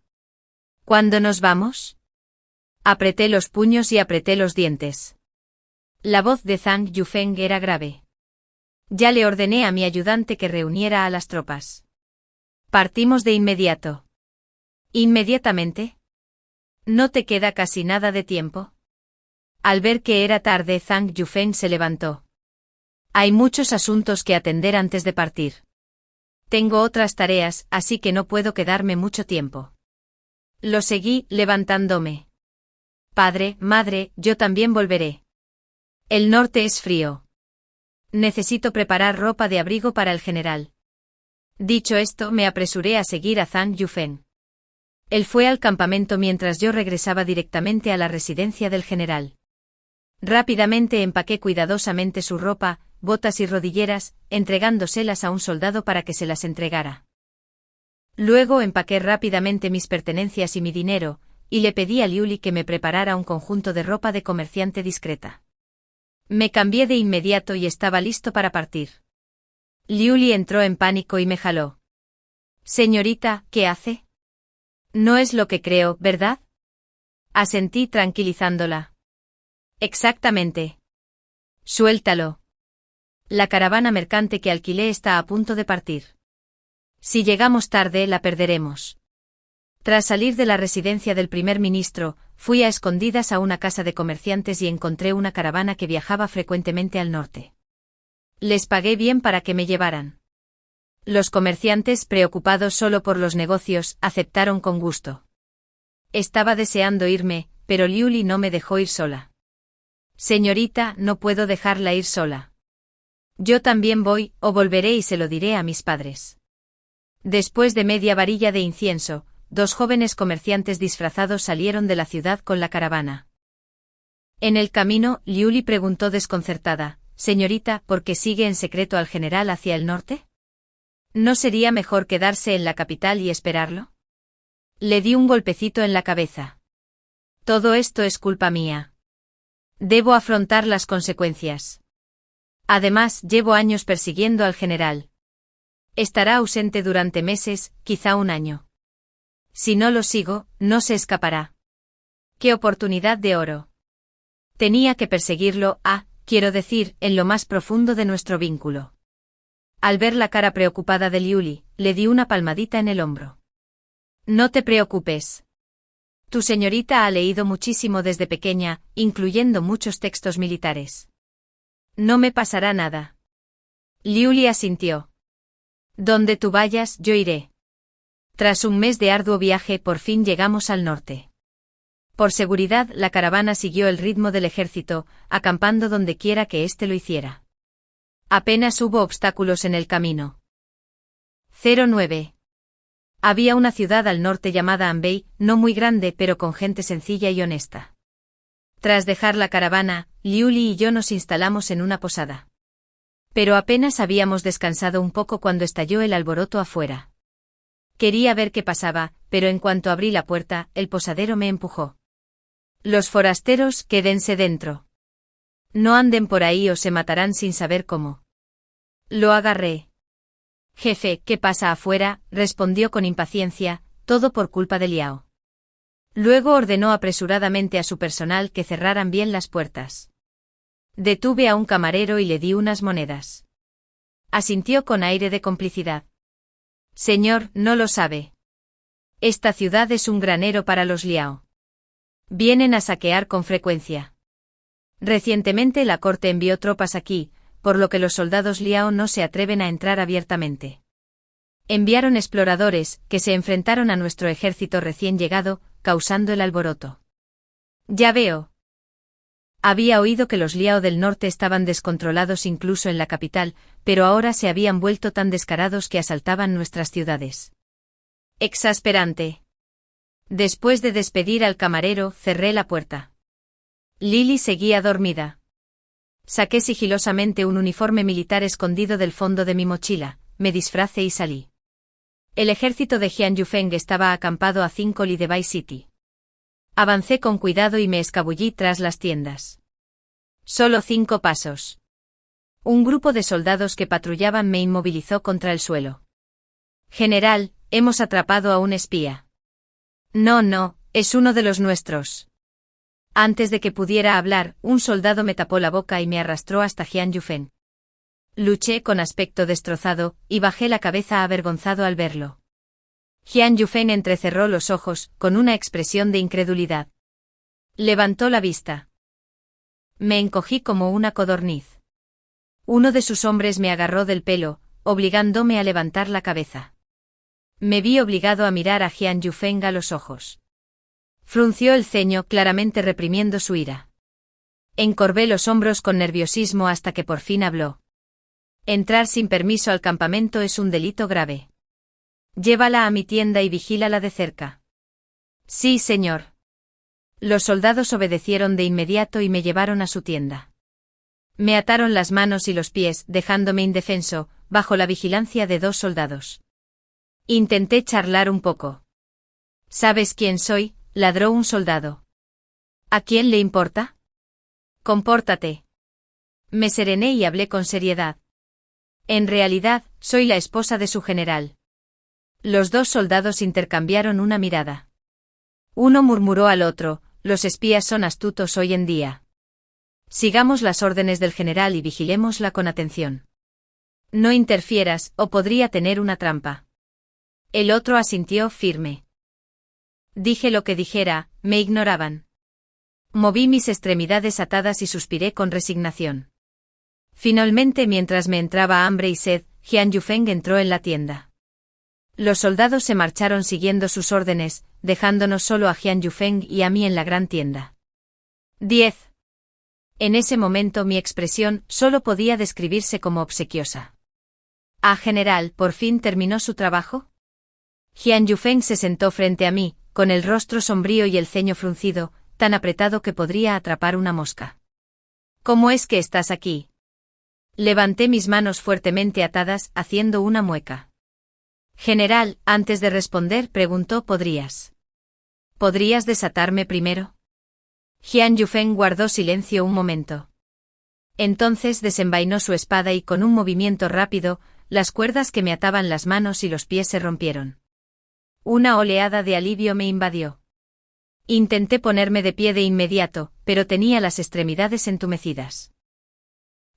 ¿Cuándo nos vamos? Apreté los puños y apreté los dientes. La voz de Zhang Yufeng era grave. Ya le ordené a mi ayudante que reuniera a las tropas. Partimos de inmediato. ¿Inmediatamente? ¿No te queda casi nada de tiempo? Al ver que era tarde, Zhang Yufeng se levantó. Hay muchos asuntos que atender antes de partir. Tengo otras tareas, así que no puedo quedarme mucho tiempo. Lo seguí, levantándome. Padre, madre, yo también volveré. El norte es frío. Necesito preparar ropa de abrigo para el general. Dicho esto, me apresuré a seguir a Zhang Yufeng. Él fue al campamento mientras yo regresaba directamente a la residencia del general. Rápidamente empaqué cuidadosamente su ropa, botas y rodilleras, entregándoselas a un soldado para que se las entregara. Luego empaqué rápidamente mis pertenencias y mi dinero, y le pedí a Liuli que me preparara un conjunto de ropa de comerciante discreta. Me cambié de inmediato y estaba listo para partir. Liuli entró en pánico y me jaló. Señorita, ¿qué hace? No es lo que creo, ¿verdad? Asentí tranquilizándola. Exactamente. Suéltalo. La caravana mercante que alquilé está a punto de partir. Si llegamos tarde, la perderemos. Tras salir de la residencia del primer ministro, fui a escondidas a una casa de comerciantes y encontré una caravana que viajaba frecuentemente al norte. Les pagué bien para que me llevaran. Los comerciantes, preocupados solo por los negocios, aceptaron con gusto. Estaba deseando irme, pero Liuli no me dejó ir sola. Señorita, no puedo dejarla ir sola. Yo también voy, o volveré y se lo diré a mis padres. Después de media varilla de incienso, 2 jóvenes comerciantes disfrazados salieron de la ciudad con la caravana. En el camino, Liuli preguntó desconcertada, «Señorita, ¿por qué sigue en secreto al general hacia el norte? ¿No sería mejor quedarse en la capital y esperarlo?» Le di un golpecito en la cabeza. «Todo esto es culpa mía. Debo afrontar las consecuencias. Además, llevo años persiguiendo al general. Estará ausente durante meses, quizá un año. Si no lo sigo, no se escapará. ¡Qué oportunidad de oro! Tenía que perseguirlo, quiero decir, en lo más profundo de nuestro vínculo». Al ver la cara preocupada de Liuli, le di una palmadita en el hombro. «No te preocupes. Tu señorita ha leído muchísimo desde pequeña, incluyendo muchos textos militares. No me pasará nada». Liuli asintió. «Donde tú vayas, yo iré». Tras un mes de arduo viaje, por fin llegamos al norte. Por seguridad, la caravana siguió el ritmo del ejército, acampando donde quiera que éste lo hiciera. Apenas hubo obstáculos en el camino. 09. Había una ciudad al norte llamada Anbei, no muy grande pero con gente sencilla y honesta. Tras dejar la caravana, Liuli y yo nos instalamos en una posada. Pero apenas habíamos descansado un poco cuando estalló el alboroto afuera. Quería ver qué pasaba, pero en cuanto abrí la puerta, el posadero me empujó. «Los forasteros, quédense dentro. No anden por ahí o se matarán sin saber cómo». Lo agarré. «Jefe, ¿qué pasa afuera?», respondió con impaciencia, «todo por culpa de Liao». Luego ordenó apresuradamente a su personal que cerraran bien las puertas. Detuve a un camarero y le di unas monedas. Asintió con aire de complicidad. «Señor, no lo sabe. Esta ciudad es un granero para los Liao. Vienen a saquear con frecuencia. Recientemente la corte envió tropas aquí, por lo que los soldados Liao no se atreven a entrar abiertamente. Enviaron exploradores, que se enfrentaron a nuestro ejército recién llegado, causando el alboroto». «Ya veo. Había oído que los Liao del norte estaban descontrolados incluso en la capital, pero ahora se habían vuelto tan descarados que asaltaban nuestras ciudades. Exasperante». Después de despedir al camarero, cerré la puerta. Lili seguía dormida. Saqué sigilosamente un uniforme militar escondido del fondo de mi mochila, me disfracé y salí. El ejército de Jian Yufeng estaba acampado a 5 li de Bai City. Avancé con cuidado y me escabullí tras las tiendas. Solo 5 pasos. Un grupo de soldados que patrullaban me inmovilizó contra el suelo. General, hemos atrapado a un espía. No, no, es uno de los nuestros. Antes de que pudiera hablar, un soldado me tapó la boca y me arrastró hasta Jian Yufeng. Luché con aspecto destrozado, y bajé la cabeza avergonzado al verlo. Jian Yufeng entrecerró los ojos, con una expresión de incredulidad. Levantó la vista. Me encogí como una codorniz. Uno de sus hombres me agarró del pelo, obligándome a levantar la cabeza. Me vi obligado a mirar a Jian Yufeng a los ojos. Frunció el ceño, claramente reprimiendo su ira. Encorvé los hombros con nerviosismo hasta que por fin habló. Entrar sin permiso al campamento es un delito grave. Llévala a mi tienda y vigílala de cerca. Sí, señor. Los soldados obedecieron de inmediato y me llevaron a su tienda. Me ataron las manos y los pies, dejándome indefenso, bajo la vigilancia de 2 soldados. Intenté charlar un poco. ¿Sabes quién soy?, ladró un soldado. ¿A quién le importa? Compórtate. Me serené y hablé con seriedad. En realidad, soy la esposa de su general. Los 2 soldados intercambiaron una mirada. Uno murmuró al otro: los espías son astutos hoy en día. Sigamos las órdenes del general y vigilémosla con atención. No interfieras, o podría tener una trampa. El otro asintió firme. Dije lo que dijera, me ignoraban. Moví mis extremidades atadas y suspiré con resignación. Finalmente, mientras me entraba hambre y sed, Jian Yufeng entró en la tienda. Los soldados se marcharon siguiendo sus órdenes, dejándonos solo a Jian Yufeng y a mí en la gran tienda. 10. En ese momento mi expresión solo podía describirse como obsequiosa. «Ah, general, ¿por fin terminó su trabajo?» Jian Yufeng se sentó frente a mí, con el rostro sombrío y el ceño fruncido, tan apretado que podría atrapar una mosca. «¿Cómo es que estás aquí?» Levanté mis manos fuertemente atadas, haciendo una mueca. «General», antes de responder preguntó: ¿podrías desatarme primero? Jian Yufeng guardó silencio un momento. Entonces desenvainó su espada y con un movimiento rápido, las cuerdas que me ataban las manos y los pies se rompieron. Una oleada de alivio me invadió. Intenté ponerme de pie de inmediato, pero tenía las extremidades entumecidas.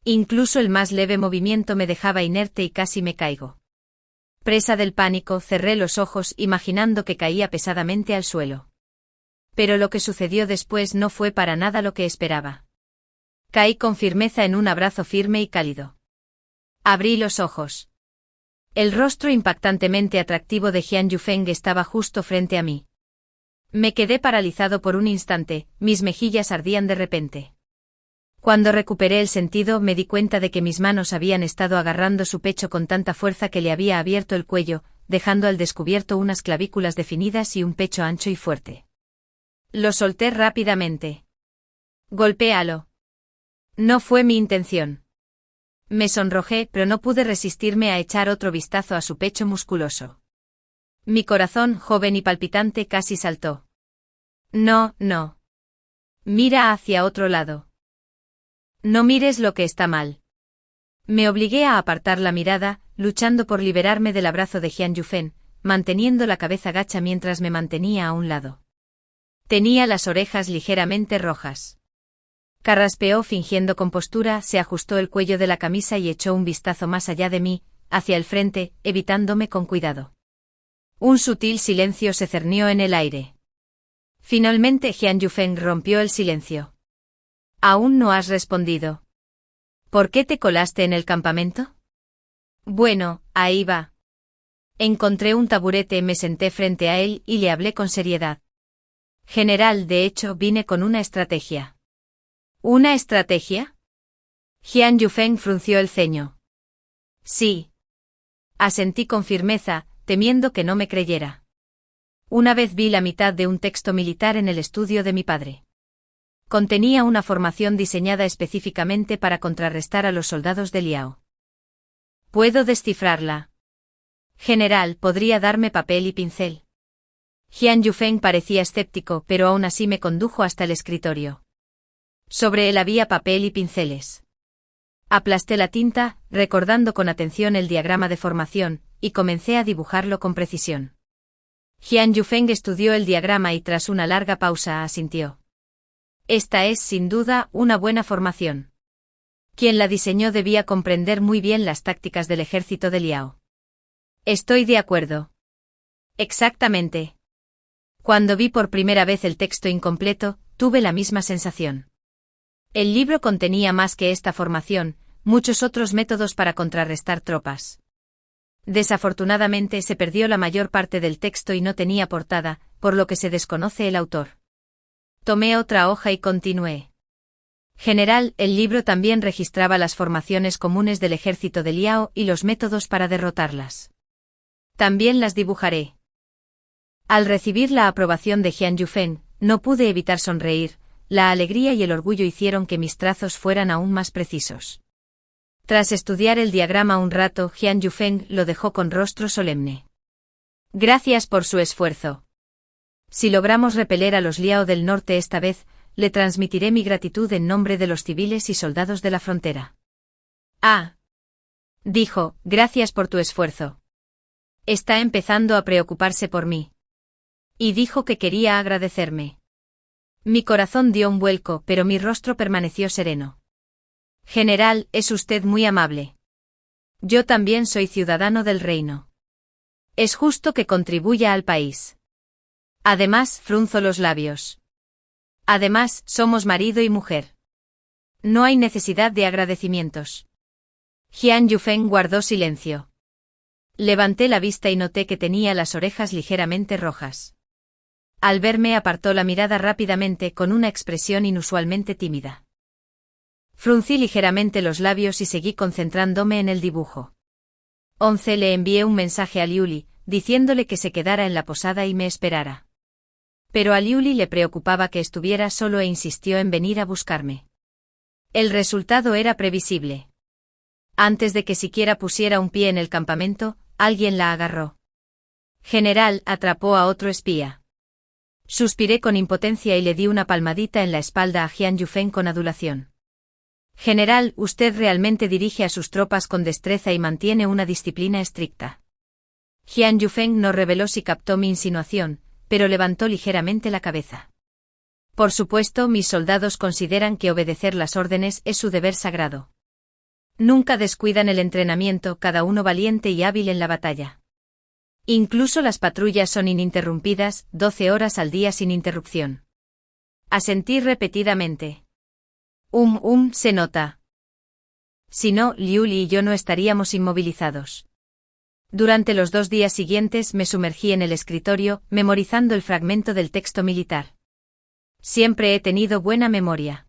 Incluso el más leve movimiento me dejaba inerte y casi me caigo. Presa del pánico, cerré los ojos imaginando que caía pesadamente al suelo. Pero lo que sucedió después no fue para nada lo que esperaba. Caí con firmeza en un abrazo firme y cálido. Abrí los ojos. El rostro impactantemente atractivo de Jian Yufeng estaba justo frente a mí. Me quedé paralizado por un instante, mis mejillas ardían de repente. Cuando recuperé el sentido me di cuenta de que mis manos habían estado agarrando su pecho con tanta fuerza que le había abierto el cuello, dejando al descubierto unas clavículas definidas y un pecho ancho y fuerte. Lo solté rápidamente. «Golpéalo». No fue mi intención. Me sonrojé, pero no pude resistirme a echar otro vistazo a su pecho musculoso. Mi corazón, joven y palpitante, casi saltó. «No, no. Mira hacia otro lado. No mires lo que está mal». Me obligué a apartar la mirada, luchando por liberarme del abrazo de Jian Yufeng, manteniendo la cabeza gacha mientras me mantenía a un lado. Tenía las orejas ligeramente rojas. Carraspeó fingiendo compostura, se ajustó el cuello de la camisa y echó un vistazo más allá de mí, hacia el frente, evitándome con cuidado. Un sutil silencio se cernió en el aire. Finalmente Jian Yufeng rompió el silencio. «¿Aún no has respondido? ¿Por qué te colaste en el campamento?» «Bueno, ahí va». Encontré un taburete, me senté frente a él y le hablé con seriedad. «General, de hecho vine con una estrategia». «¿Una estrategia?» Jian Yufeng frunció el ceño. «Sí». Asentí con firmeza, temiendo que no me creyera. Una vez vi la mitad de un texto militar en el estudio de mi padre. Contenía una formación diseñada específicamente para contrarrestar a los soldados de Liao. «Puedo descifrarla». «General, ¿podría darme papel y pincel?» Jian Yufeng parecía escéptico, pero aún así me condujo hasta el escritorio. Sobre él había papel y pinceles. Aplasté la tinta, recordando con atención el diagrama de formación, y comencé a dibujarlo con precisión. Jian Yufeng estudió el diagrama y tras una larga pausa asintió. Esta es, sin duda, una buena formación. Quien la diseñó debía comprender muy bien las tácticas del ejército de Liao. Estoy de acuerdo. Exactamente. Cuando vi por primera vez el texto incompleto, tuve la misma sensación. El libro contenía más que esta formación, muchos otros métodos para contrarrestar tropas. Desafortunadamente se perdió la mayor parte del texto y no tenía portada, por lo que se desconoce el autor. Tomé otra hoja y continué. General, el libro también registraba las formaciones comunes del ejército de Liao y los métodos para derrotarlas. También las dibujaré. Al recibir la aprobación de Jian Yufeng, no pude evitar sonreír, la alegría y el orgullo hicieron que mis trazos fueran aún más precisos. Tras estudiar el diagrama un rato, Jian Yufeng lo dejó con rostro solemne. Gracias por su esfuerzo. Si logramos repeler a los Liao del norte esta vez, le transmitiré mi gratitud en nombre de los civiles y soldados de la frontera. Ah. Dijo, gracias por tu esfuerzo. Está empezando a preocuparse por mí. Y dijo que quería agradecerme. Mi corazón dio un vuelco, pero mi rostro permaneció sereno. General, es usted muy amable. Yo también soy ciudadano del reino. Es justo que contribuya al país. Además, frunzo los labios. Además, somos marido y mujer. No hay necesidad de agradecimientos. Jian Yufeng guardó silencio. Levanté la vista y noté que tenía las orejas ligeramente rojas. Al verme apartó la mirada rápidamente con una expresión inusualmente tímida. Fruncí ligeramente los labios y seguí concentrándome en el dibujo. 11 Le envié un mensaje a Liuli, diciéndole que se quedara en la posada y me esperara. Pero a Liuli le preocupaba que estuviera solo e insistió en venir a buscarme. El resultado era previsible. Antes de que siquiera pusiera un pie en el campamento, alguien la agarró. General, atrapó a otro espía. Suspiré con impotencia y le di una palmadita en la espalda a Jian Yufeng con adulación. General, usted realmente dirige a sus tropas con destreza y mantiene una disciplina estricta. Jian Yufeng no reveló si captó mi insinuación, pero levantó ligeramente la cabeza. Por supuesto, mis soldados consideran que obedecer las órdenes es su deber sagrado. Nunca descuidan el entrenamiento, cada uno valiente y hábil en la batalla. Incluso las patrullas son ininterrumpidas, 12 horas al día sin interrupción. Asentí repetidamente. Se nota. Si no, Liuli y yo no estaríamos inmovilizados. Durante los 2 días siguientes me sumergí en el escritorio, memorizando el fragmento del texto militar. Siempre he tenido buena memoria.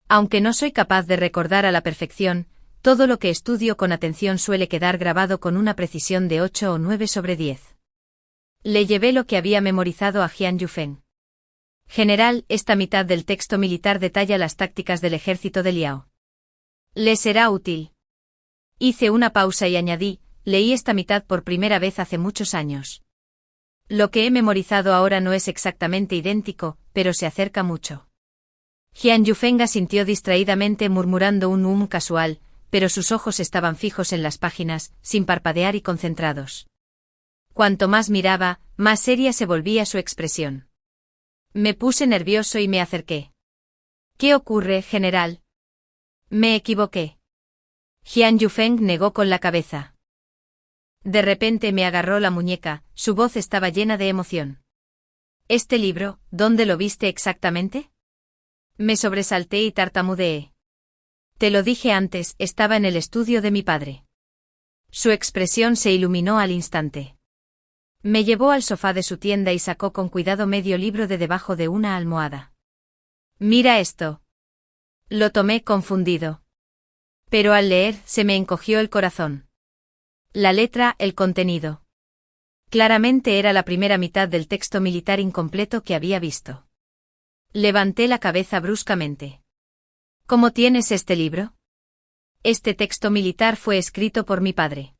Aunque no soy capaz de recordar a la perfección, todo lo que estudio con atención suele quedar grabado con una precisión de 8 o 9 sobre 10. Le llevé lo que había memorizado a Jian Yufeng. General, esta mitad del texto militar detalla las tácticas del ejército de Liao. Le será útil. Hice una pausa y añadí, leí esta mitad por primera vez hace muchos años. Lo que he memorizado ahora no es exactamente idéntico, pero se acerca mucho. Jian Yufeng asintió distraídamente murmurando un casual, pero sus ojos estaban fijos en las páginas, sin parpadear y concentrados. Cuanto más miraba, más seria se volvía su expresión. Me puse nervioso y me acerqué. ¿Qué ocurre, general? Me equivoqué. Jian Yufeng negó con la cabeza. De repente me agarró la muñeca, su voz estaba llena de emoción. ¿Este libro, dónde lo viste exactamente? Me sobresalté y tartamudeé. Te lo dije antes, estaba en el estudio de mi padre. Su expresión se iluminó al instante. Me llevó al sofá de su tienda y sacó con cuidado medio libro de debajo de una almohada. Mira esto. Lo tomé confundido. Pero al leer, se me encogió el corazón. La letra, el contenido. Claramente era la primera mitad del texto militar incompleto que había visto. Levanté la cabeza bruscamente. ¿Cómo tienes este libro? Este texto militar fue escrito por mi padre.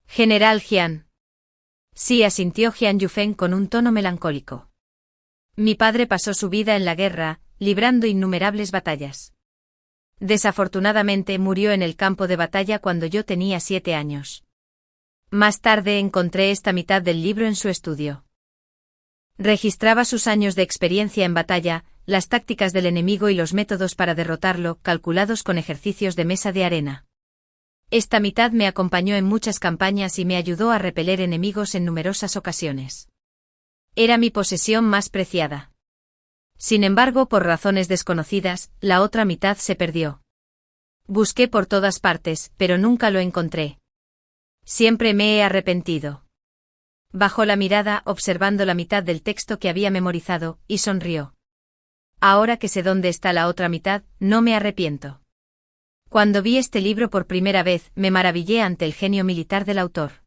General Jian. Sí, asintió Jian Yufeng con un tono melancólico. Mi padre pasó su vida en la guerra, librando innumerables batallas. Desafortunadamente murió en el campo de batalla cuando yo tenía 7 años. Más tarde encontré esta mitad del libro en su estudio. Registraba sus años de experiencia en batalla, las tácticas del enemigo y los métodos para derrotarlo, calculados con ejercicios de mesa de arena. Esta mitad me acompañó en muchas campañas y me ayudó a repeler enemigos en numerosas ocasiones. Era mi posesión más preciada. Sin embargo, por razones desconocidas, la otra mitad se perdió. Busqué por todas partes, pero nunca lo encontré. Siempre me he arrepentido. Bajó la mirada, observando la mitad del texto que había memorizado, y sonrió. Ahora que sé dónde está la otra mitad, no me arrepiento. Cuando vi este libro por primera vez, me maravillé ante el genio militar del autor.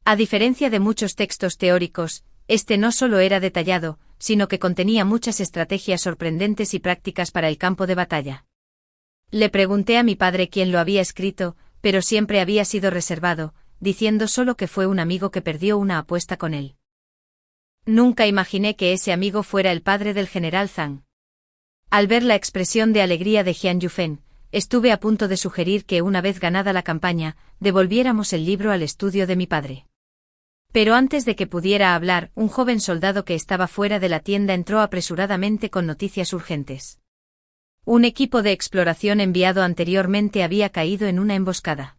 A diferencia de muchos textos teóricos, este no solo era detallado, sino que contenía muchas estrategias sorprendentes y prácticas para el campo de batalla. Le pregunté a mi padre quién lo había escrito, pero siempre había sido reservado, diciendo solo que fue un amigo que perdió una apuesta con él. Nunca imaginé que ese amigo fuera el padre del general Zhang. Al ver la expresión de alegría de Jian Yufeng, estuve a punto de sugerir que una vez ganada la campaña, devolviéramos el libro al estudio de mi padre. Pero antes de que pudiera hablar, un joven soldado que estaba fuera de la tienda entró apresuradamente con noticias urgentes. Un equipo de exploración enviado anteriormente había caído en una emboscada.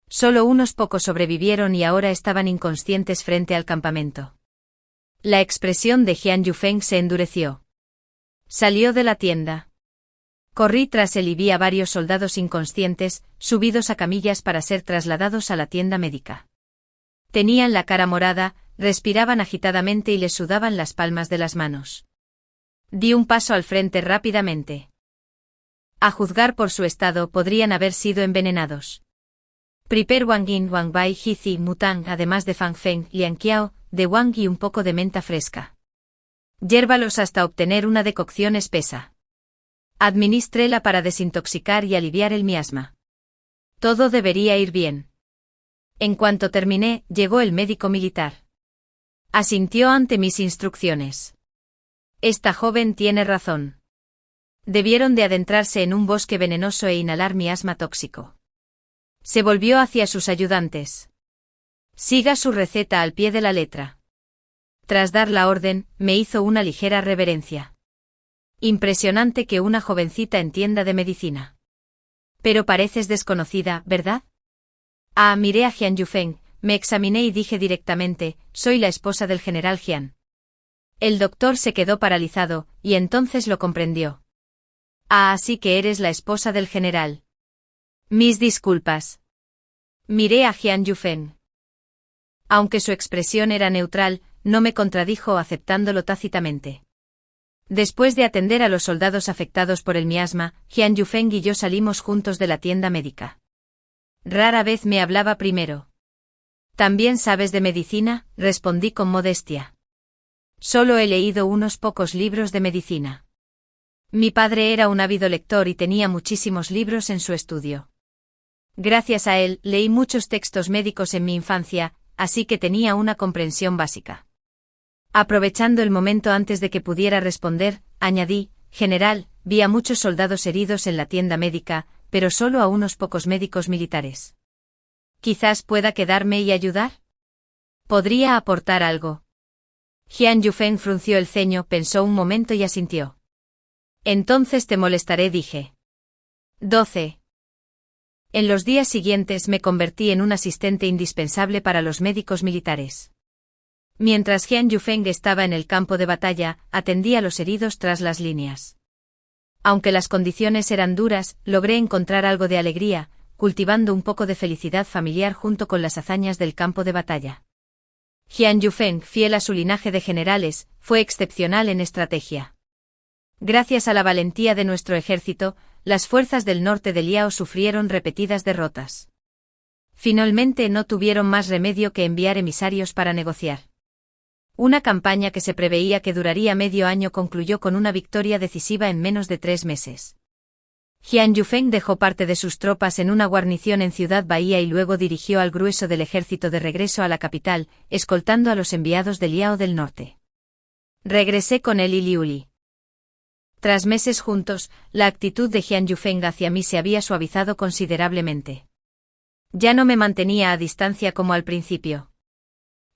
Solo unos pocos sobrevivieron y ahora estaban inconscientes frente al campamento. La expresión de Jian Yufeng se endureció. Salió de la tienda. Corrí tras él y vi a varios soldados inconscientes, subidos a camillas para ser trasladados a la tienda médica. Tenían la cara morada, respiraban agitadamente y les sudaban las palmas de las manos. Di un paso al frente rápidamente. A juzgar por su estado, podrían haber sido envenenados. Prepare Wang Yin, Wang Bai, Hizi, Mutang, además de Fang Feng, Liang Qiao, de Wang y un poco de menta fresca. Hiérvalos hasta obtener una decocción espesa. Administréla para desintoxicar y aliviar el miasma. Todo debería ir bien. En cuanto terminé, llegó el médico militar. Asintió ante mis instrucciones. Esta joven tiene razón. Debieron de adentrarse en un bosque venenoso e inhalar miasma tóxico. Se volvió hacia sus ayudantes. Siga su receta al pie de la letra. Tras dar la orden, me hizo una ligera reverencia. Impresionante que una jovencita entienda de medicina. Pero pareces desconocida, ¿verdad? Miré a Jian Yufeng, me examiné y dije directamente, soy la esposa del general Jian. El doctor se quedó paralizado, y entonces lo comprendió. Así que eres la esposa del general. Mis disculpas. Miré a Jian Yufeng. Aunque su expresión era neutral, no me contradijo aceptándolo tácitamente. Después de atender a los soldados afectados por el miasma, Jian Yufeng y yo salimos juntos de la tienda médica. Rara vez me hablaba primero. ¿También sabes de medicina?, respondí con modestia. Solo he leído unos pocos libros de medicina. Mi padre era un ávido lector y tenía muchísimos libros en su estudio. Gracias a él, leí muchos textos médicos en mi infancia, así que tenía una comprensión básica. Aprovechando el momento antes de que pudiera responder, añadí, general, vi a muchos soldados heridos en la tienda médica, pero solo a unos pocos médicos militares. ¿Quizás pueda quedarme y ayudar? ¿Podría aportar algo? Jian Yufeng frunció el ceño, pensó un momento y asintió. Entonces te molestaré, dije. 12. En los días siguientes me convertí en un asistente indispensable para los médicos militares. Mientras Jian Yufeng estaba en el campo de batalla, atendí a los heridos tras las líneas. Aunque las condiciones eran duras, logré encontrar algo de alegría, cultivando un poco de felicidad familiar junto con las hazañas del campo de batalla. Jian Yufeng, fiel a su linaje de generales, fue excepcional en estrategia. Gracias a la valentía de nuestro ejército, las fuerzas del norte de Liao sufrieron repetidas derrotas. Finalmente no tuvieron más remedio que enviar emisarios para negociar. Una campaña que se preveía que duraría medio año concluyó con una victoria decisiva en menos de 3 meses. Jian Yufeng dejó parte de sus tropas en una guarnición en Ciudad Bahía y luego dirigió al grueso del ejército de regreso a la capital, escoltando a los enviados de Liao del norte. Regresé con él y Liuli. Tras meses juntos, la actitud de Jian Yufeng hacia mí se había suavizado considerablemente. Ya no me mantenía a distancia como al principio.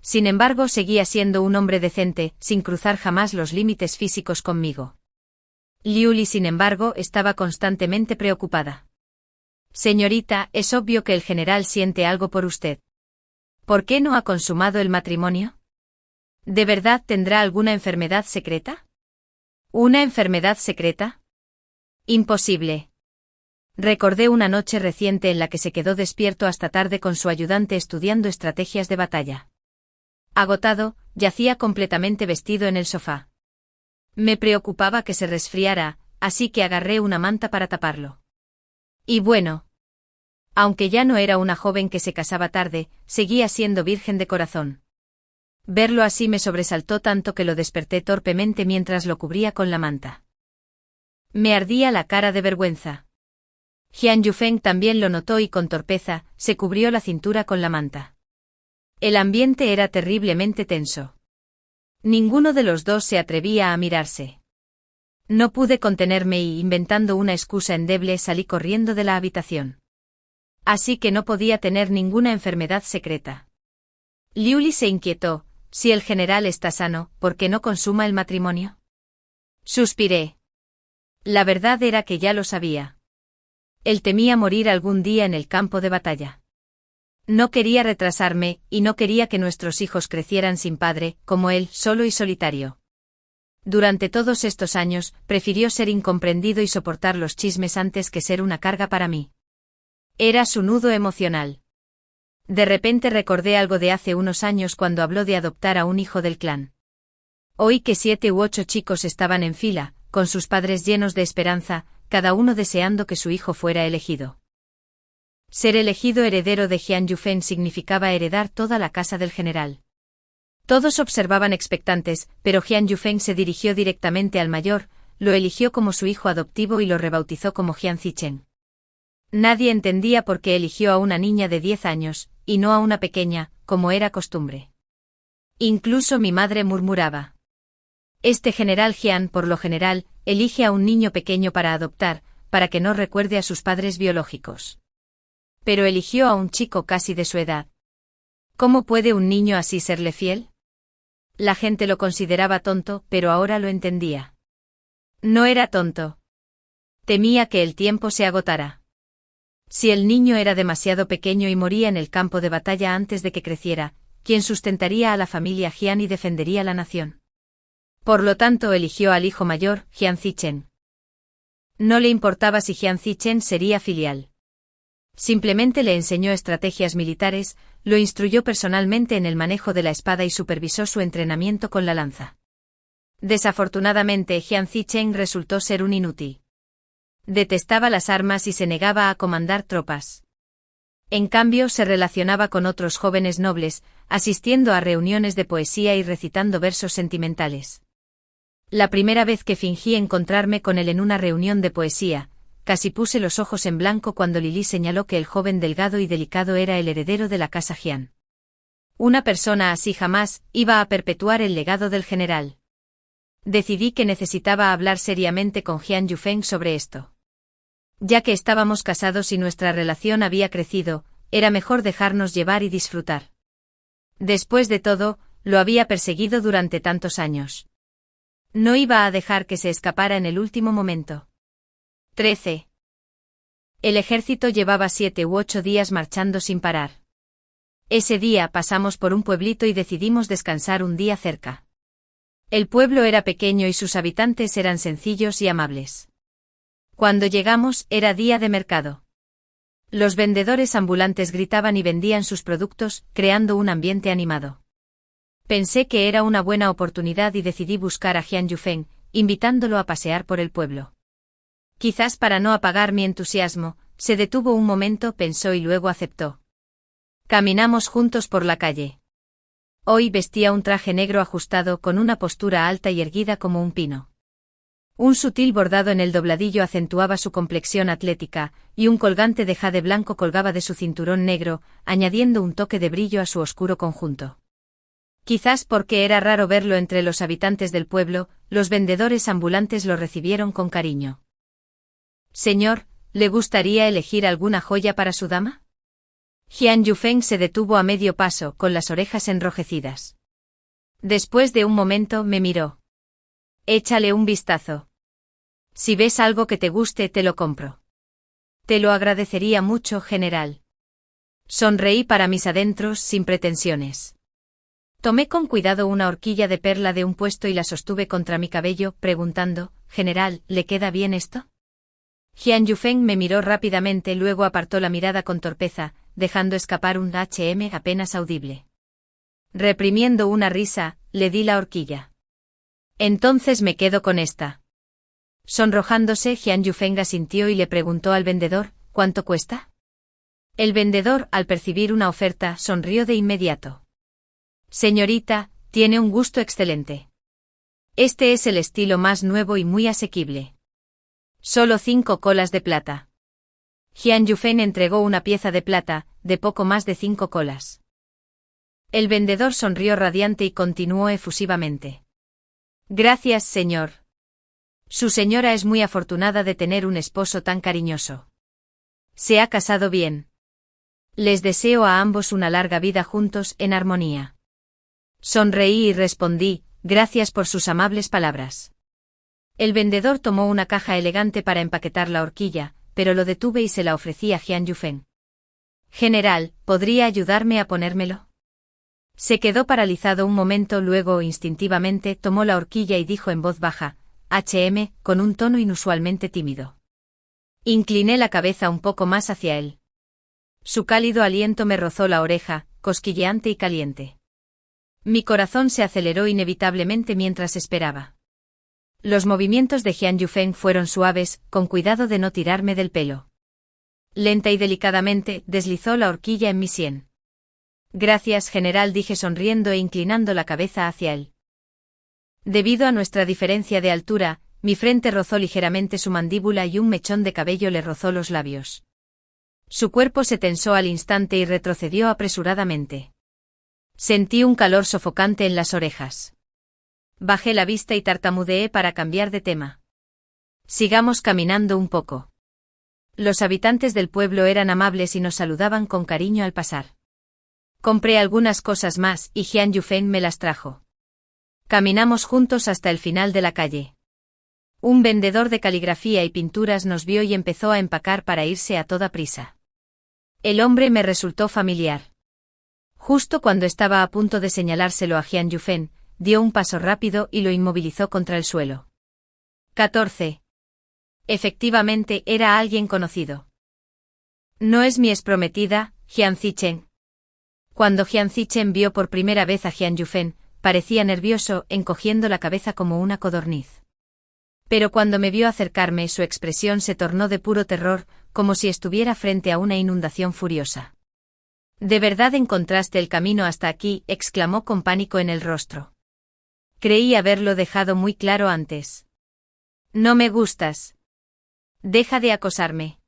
Sin embargo, seguía siendo un hombre decente, sin cruzar jamás los límites físicos conmigo. Liuli, sin embargo, estaba constantemente preocupada. Señorita, es obvio que el general siente algo por usted. ¿Por qué no ha consumado el matrimonio? ¿De verdad tendrá alguna enfermedad secreta? ¿Una enfermedad secreta? Imposible. Recordé una noche reciente en la que se quedó despierto hasta tarde con su ayudante estudiando estrategias de batalla. Agotado, yacía completamente vestido en el sofá. Me preocupaba que se resfriara, así que agarré una manta para taparlo. Y bueno. Aunque ya no era una joven que se casaba tarde, seguía siendo virgen de corazón. Verlo así me sobresaltó tanto que lo desperté torpemente mientras lo cubría con la manta. Me ardía la cara de vergüenza. Jian Yufeng también lo notó y con torpeza, se cubrió la cintura con la manta. El ambiente era terriblemente tenso. Ninguno de los dos se atrevía a mirarse. No pude contenerme y, inventando una excusa endeble, salí corriendo de la habitación. Así que no podía tener ninguna enfermedad secreta. Liuli se inquietó. Si el general está sano, ¿por qué no consuma el matrimonio? Suspiré. La verdad era que ya lo sabía. Él temía morir algún día en el campo de batalla. No quería retrasarme, y no quería que nuestros hijos crecieran sin padre, como él, solo y solitario. Durante todos estos años, prefirió ser incomprendido y soportar los chismes antes que ser una carga para mí. Era su nudo emocional. De repente recordé algo de hace unos años cuando habló de adoptar a un hijo del clan. Oí que 7 u 8 chicos estaban en fila, con sus padres llenos de esperanza, cada uno deseando que su hijo fuera elegido. Ser elegido heredero de Jian Yufeng significaba heredar toda la casa del general. Todos observaban expectantes, pero Jian Yufeng se dirigió directamente al mayor, lo eligió como su hijo adoptivo y lo rebautizó como Jian Zichen. Nadie entendía por qué eligió a una niña de 10 años, y no a una pequeña, como era costumbre. Incluso mi madre murmuraba. Este general Jian, por lo general, elige a un niño pequeño para adoptar, para que no recuerde a sus padres biológicos. Pero eligió a un chico casi de su edad. ¿Cómo puede un niño así serle fiel? La gente lo consideraba tonto, pero ahora lo entendía. No era tonto. Temía que el tiempo se agotara. Si el niño era demasiado pequeño y moría en el campo de batalla antes de que creciera, ¿quién sustentaría a la familia Jian y defendería la nación? Por lo tanto eligió al hijo mayor, Jian Zichen. No le importaba si Jian Zichen sería filial. Simplemente le enseñó estrategias militares, lo instruyó personalmente en el manejo de la espada y supervisó su entrenamiento con la lanza. Desafortunadamente, Jian Zichen resultó ser un inútil. Detestaba las armas y se negaba a comandar tropas. En cambio, se relacionaba con otros jóvenes nobles, asistiendo a reuniones de poesía y recitando versos sentimentales. La primera vez que fingí encontrarme con él en una reunión de poesía, casi puse los ojos en blanco cuando Lili señaló que el joven delgado y delicado era el heredero de la casa Jian. Una persona así jamás iba a perpetuar el legado del general. Decidí que necesitaba hablar seriamente con Jian Yufeng sobre esto. Ya que estábamos casados y nuestra relación había crecido, era mejor dejarnos llevar y disfrutar. Después de todo, lo había perseguido durante tantos años. No iba a dejar que se escapara en el último momento. 13. El ejército llevaba 7 u 8 días marchando sin parar. Ese día pasamos por un pueblito y decidimos descansar un día cerca. El pueblo era pequeño y sus habitantes eran sencillos y amables. Cuando llegamos, era día de mercado. Los vendedores ambulantes gritaban y vendían sus productos, creando un ambiente animado. Pensé que era una buena oportunidad y decidí buscar a Jian Yufeng, invitándolo a pasear por el pueblo. Quizás para no apagar mi entusiasmo, se detuvo un momento, pensó y luego aceptó. Caminamos juntos por la calle. Hoy vestía un traje negro ajustado con una postura alta y erguida como un pino. Un sutil bordado en el dobladillo acentuaba su complexión atlética, y un colgante de jade blanco colgaba de su cinturón negro, añadiendo un toque de brillo a su oscuro conjunto. Quizás porque era raro verlo entre los habitantes del pueblo, los vendedores ambulantes lo recibieron con cariño. Señor, ¿le gustaría elegir alguna joya para su dama? Jian Yufeng se detuvo a medio paso, con las orejas enrojecidas. Después de un momento me miró. Échale un vistazo. Si ves algo que te guste, te lo compro. Te lo agradecería mucho, general. Sonreí para mis adentros sin pretensiones. Tomé con cuidado una horquilla de perla de un puesto y la sostuve contra mi cabello, preguntando, «General, ¿le queda bien esto?» Jian Yufeng me miró rápidamente, luego apartó la mirada con torpeza, dejando escapar un apenas audible. Reprimiendo una risa, le di la horquilla. «Entonces me quedo con esta». Sonrojándose, Jian Yufeng asintió y le preguntó al vendedor, «¿Cuánto cuesta?» El vendedor, al percibir una oferta, sonrió de inmediato. «Señorita, tiene un gusto excelente. Este es el estilo más nuevo y muy asequible. Solo 5 colas de plata». Jian Yufeng entregó una pieza de plata, de poco más de 5 colas. El vendedor sonrió radiante y continuó efusivamente. «Gracias, señor. Su señora es muy afortunada de tener un esposo tan cariñoso. Se ha casado bien. Les deseo a ambos una larga vida juntos en armonía». Sonreí y respondí, «Gracias por sus amables palabras». El vendedor tomó una caja elegante para empaquetar la horquilla, pero lo detuve y se la ofrecí a Jian Yufeng. «General, ¿podría ayudarme a ponérmelo?» Se quedó paralizado un momento, luego instintivamente tomó la horquilla y dijo en voz baja, con un tono inusualmente tímido. Incliné la cabeza un poco más hacia él. Su cálido aliento me rozó la oreja, cosquilleante y caliente. Mi corazón se aceleró inevitablemente mientras esperaba. Los movimientos de Jian Yufeng fueron suaves, con cuidado de no tirarme del pelo. Lenta y delicadamente, deslizó la horquilla en mi sien. «Gracias, general», dije sonriendo e inclinando la cabeza hacia él. Debido a nuestra diferencia de altura, mi frente rozó ligeramente su mandíbula y un mechón de cabello le rozó los labios. Su cuerpo se tensó al instante y retrocedió apresuradamente. Sentí un calor sofocante en las orejas. Bajé la vista y tartamudeé para cambiar de tema. «Sigamos caminando un poco». Los habitantes del pueblo eran amables y nos saludaban con cariño al pasar. Compré algunas cosas más y Jian Yufeng me las trajo. Caminamos juntos hasta el final de la calle. Un vendedor de caligrafía y pinturas nos vio y empezó a empacar para irse a toda prisa. El hombre me resultó familiar. Justo cuando estaba a punto de señalárselo a Jian Yufeng, dio un paso rápido y lo inmovilizó contra el suelo. 14. Efectivamente, era alguien conocido. «¿No es mi exprometida, Jian Zichen?» Cuando Jian Zichen vio por primera vez a Jian Yufeng, parecía nervioso, encogiendo la cabeza como una codorniz. Pero cuando me vio acercarme, su expresión se tornó de puro terror, como si estuviera frente a una inundación furiosa. «¿De verdad encontraste el camino hasta aquí?», exclamó con pánico en el rostro. «Creí haberlo dejado muy claro antes. No me gustas. Deja de acosarme.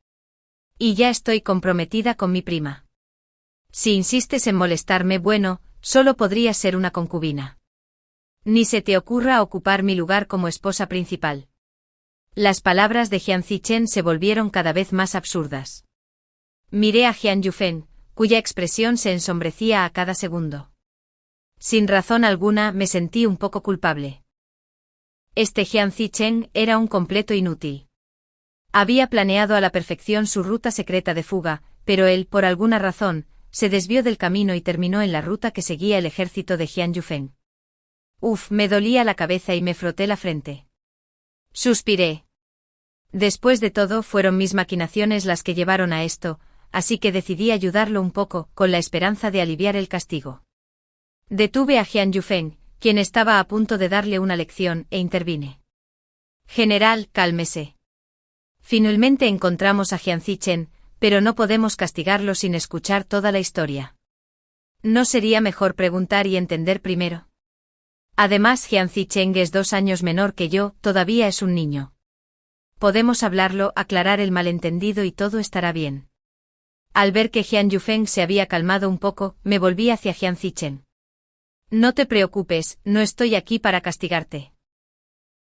Y ya estoy comprometida con mi prima. Si insistes en molestarme, bueno, solo podría ser una concubina. Ni se te ocurra ocupar mi lugar como esposa principal». Las palabras de Jian Zichen se volvieron cada vez más absurdas. Miré a Jian Yufeng, cuya expresión se ensombrecía a cada segundo. Sin razón alguna me sentí un poco culpable. Este Jian Zichen era un completo inútil. Había planeado a la perfección su ruta secreta de fuga, pero él, por alguna razón, se desvió del camino y terminó en la ruta que seguía el ejército de Jian Yufeng. Me dolía la cabeza y me froté la frente. Suspiré. Después de todo, fueron mis maquinaciones las que llevaron a esto, así que decidí ayudarlo un poco, con la esperanza de aliviar el castigo. Detuve a Jian Yufeng, quien estaba a punto de darle una lección, e intervine. «General, cálmese. Finalmente encontramos a Jian Zichen, pero no podemos castigarlo sin escuchar toda la historia. ¿No sería mejor preguntar y entender primero? Además, Jian Zichen es 2 años menor que yo, todavía es un niño. Podemos hablarlo, aclarar el malentendido y todo estará bien». Al ver que Jian Yufeng se había calmado un poco, me volví hacia Jian Zichen. «No te preocupes, no estoy aquí para castigarte.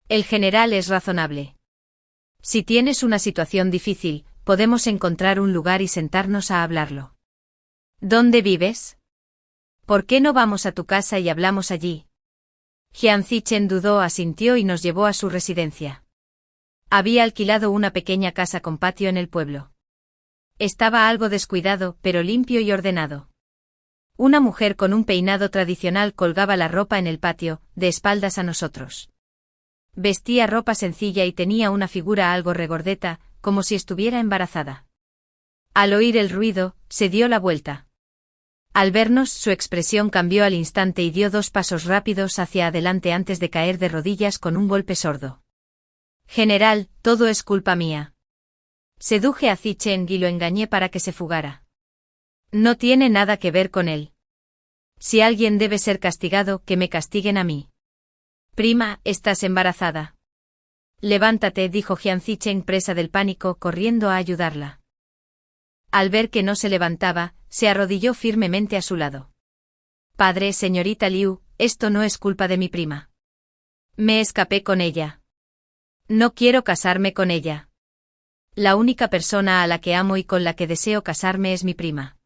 El general es razonable. Si tienes una situación difícil, podemos encontrar un lugar y sentarnos a hablarlo. ¿Dónde vives? ¿Por qué no vamos a tu casa y hablamos allí? Jian Zichen dudó, asintió y nos llevó a su residencia. Había alquilado una pequeña casa con patio en el pueblo. Estaba algo descuidado, pero limpio y ordenado. Una mujer con un peinado tradicional colgaba la ropa en el patio, de espaldas a nosotros. Vestía ropa sencilla y tenía una figura algo regordeta, como si estuviera embarazada. Al oír el ruido, se dio la vuelta. Al vernos, su expresión cambió al instante y dio 2 pasos rápidos hacia adelante antes de caer de rodillas con un golpe sordo. General, todo es culpa mía. Seduje a Zicheng y lo engañé para que se fugara. No tiene nada que ver con él. Si alguien debe ser castigado, que me castiguen a mí. Prima, estás embarazada. Levántate, dijo Jian Zicheng, presa del pánico, corriendo a ayudarla. Al ver que no se levantaba, se arrodilló firmemente a su lado. Padre, señorita Liu, esto no es culpa de mi prima. Me escapé con ella. No quiero casarme con ella. La única persona a la que amo y con la que deseo casarme es mi prima.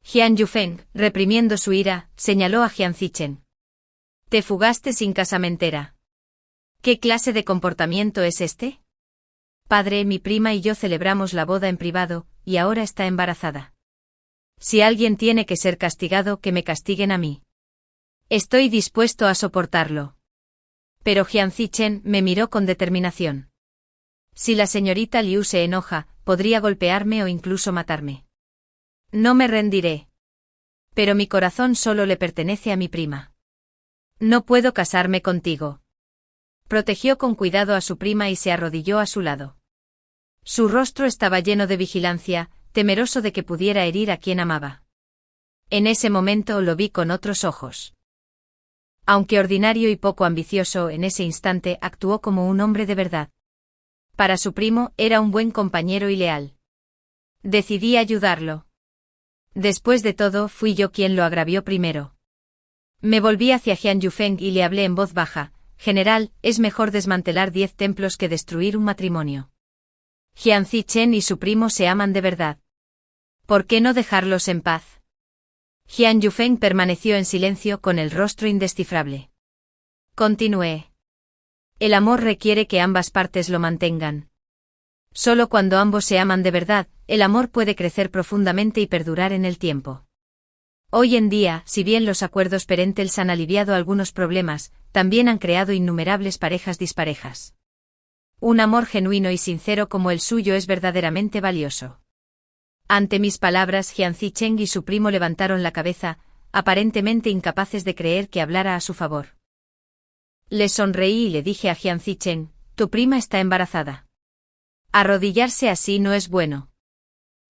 Jian Yufeng, reprimiendo su ira, señaló a Jian Zichen. Te fugaste sin casamentera. ¿Qué clase de comportamiento es este? Padre, mi prima y yo celebramos la boda en privado, y ahora está embarazada. Si alguien tiene que ser castigado, que me castiguen a mí. Estoy dispuesto a soportarlo. Pero Jian Zichen me miró con determinación. Si la señorita Liu se enoja, podría golpearme o incluso matarme. No me rendiré. Pero mi corazón solo le pertenece a mi prima. No puedo casarme contigo. Protegió con cuidado a su prima y se arrodilló a su lado. Su rostro estaba lleno de vigilancia, temeroso de que pudiera herir a quien amaba. En ese momento lo vi con otros ojos. Aunque ordinario y poco ambicioso, en ese instante actuó como un hombre de verdad. Para su primo, era un buen compañero y leal. Decidí ayudarlo. Después de todo, fui yo quien lo agravió primero. Me volví hacia Jian Yufeng y le hablé en voz baja. General, es mejor desmantelar 10 templos que destruir un matrimonio. Jian Zichen y su primo se aman de verdad. ¿Por qué no dejarlos en paz? Jian Yufeng permaneció en silencio con el rostro indescifrable. Continué. El amor requiere que ambas partes lo mantengan. Solo cuando ambos se aman de verdad, el amor puede crecer profundamente y perdurar en el tiempo. Hoy en día, si bien los acuerdos parentales han aliviado algunos problemas, también han creado innumerables parejas disparejas. Un amor genuino y sincero como el suyo es verdaderamente valioso. Ante mis palabras, Jian Zicheng y su primo levantaron la cabeza, aparentemente incapaces de creer que hablara a su favor. Le sonreí y le dije a Jian Zicheng, tu prima está embarazada. Arrodillarse así no es bueno.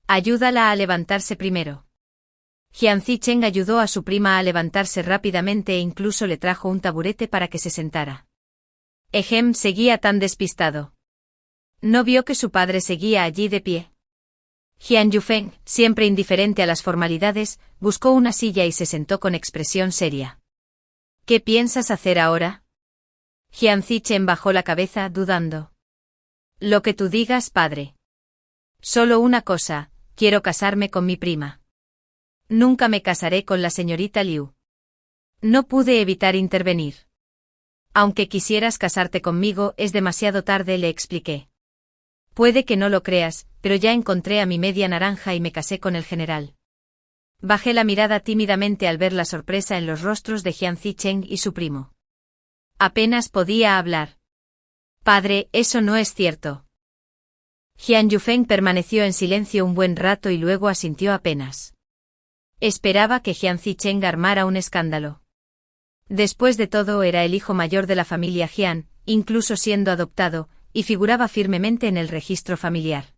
Ayúdala a levantarse primero. Jian Zicheng ayudó a su prima a levantarse rápidamente e incluso le trajo un taburete para que se sentara. Ejem seguía tan despistado. ¿No vio que su padre seguía allí de pie? Jian Yufeng, siempre indiferente a las formalidades, buscó una silla y se sentó con expresión seria. ¿Qué piensas hacer ahora? Jian Zichen bajó la cabeza, dudando. Lo que tú digas, padre. Solo una cosa, quiero casarme con mi prima. Nunca me casaré con la señorita Liu. No pude evitar intervenir. Aunque quisieras casarte conmigo, es demasiado tarde, le expliqué. Puede que no lo creas, pero ya encontré a mi media naranja y me casé con el general. Bajé la mirada tímidamente al ver la sorpresa en los rostros de Jian Zicheng y su primo. Apenas podía hablar. Padre, eso no es cierto. Jian Yufeng permaneció en silencio un buen rato y luego asintió apenas. Esperaba que Jian Zicheng armara un escándalo. Después de todo era el hijo mayor de la familia Jian, incluso siendo adoptado, y figuraba firmemente en el registro familiar.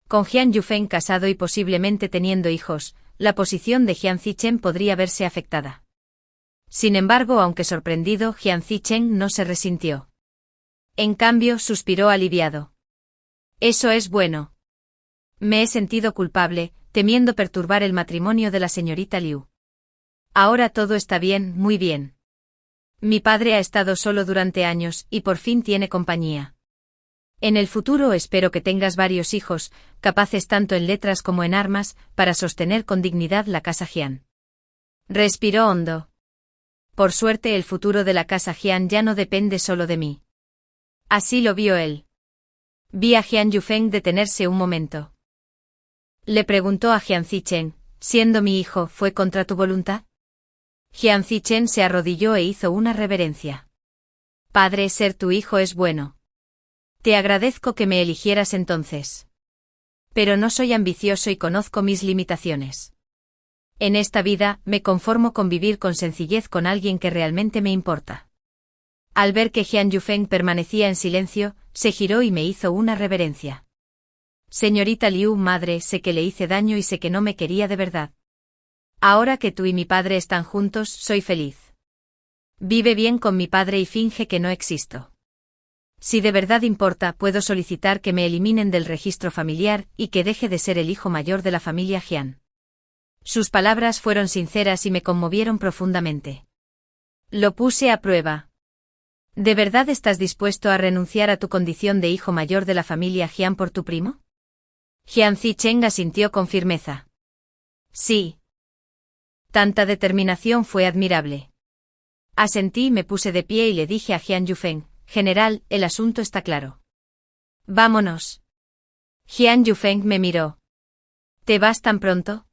Con Jian Yufeng casado y posiblemente teniendo hijos, la posición de Jian Zicheng podría verse afectada. Sin embargo, aunque sorprendido, Jian Zicheng no se resintió. En cambio, suspiró aliviado. Eso es bueno. Me he sentido culpable, temiendo perturbar el matrimonio de la señorita Liu. Ahora todo está bien, muy bien. Mi padre ha estado solo durante años y por fin tiene compañía. En el futuro espero que tengas varios hijos, capaces tanto en letras como en armas, para sostener con dignidad la casa Jian. Respiró hondo. Por suerte el futuro de la casa Jian ya no depende solo de mí. Así lo vio él. Vi a Jian Yufeng detenerse un momento. Le preguntó a Jian Zichen, siendo mi hijo, ¿fue contra tu voluntad? Jian Zichen se arrodilló e hizo una reverencia. Padre, ser tu hijo es bueno. Te agradezco que me eligieras entonces. Pero no soy ambicioso y conozco mis limitaciones. En esta vida, me conformo con vivir con sencillez con alguien que realmente me importa. Al ver que Jian Yufeng permanecía en silencio, se giró y me hizo una reverencia. Señorita Liu, madre, sé que le hice daño y sé que no me quería de verdad. Ahora que tú y mi padre están juntos, soy feliz. Vive bien con mi padre y finge que no existo. Si de verdad importa, puedo solicitar que me eliminen del registro familiar y que deje de ser el hijo mayor de la familia Jian. Sus palabras fueron sinceras y me conmovieron profundamente. Lo puse a prueba. ¿De verdad estás dispuesto a renunciar a tu condición de hijo mayor de la familia Jian por tu primo? Jian Zichen asintió con firmeza. Sí. Tanta determinación fue admirable. Asentí y me puse de pie y le dije a Jian Yufeng, general, el asunto está claro. Vámonos. Jian Yufeng me miró. ¿Te vas tan pronto?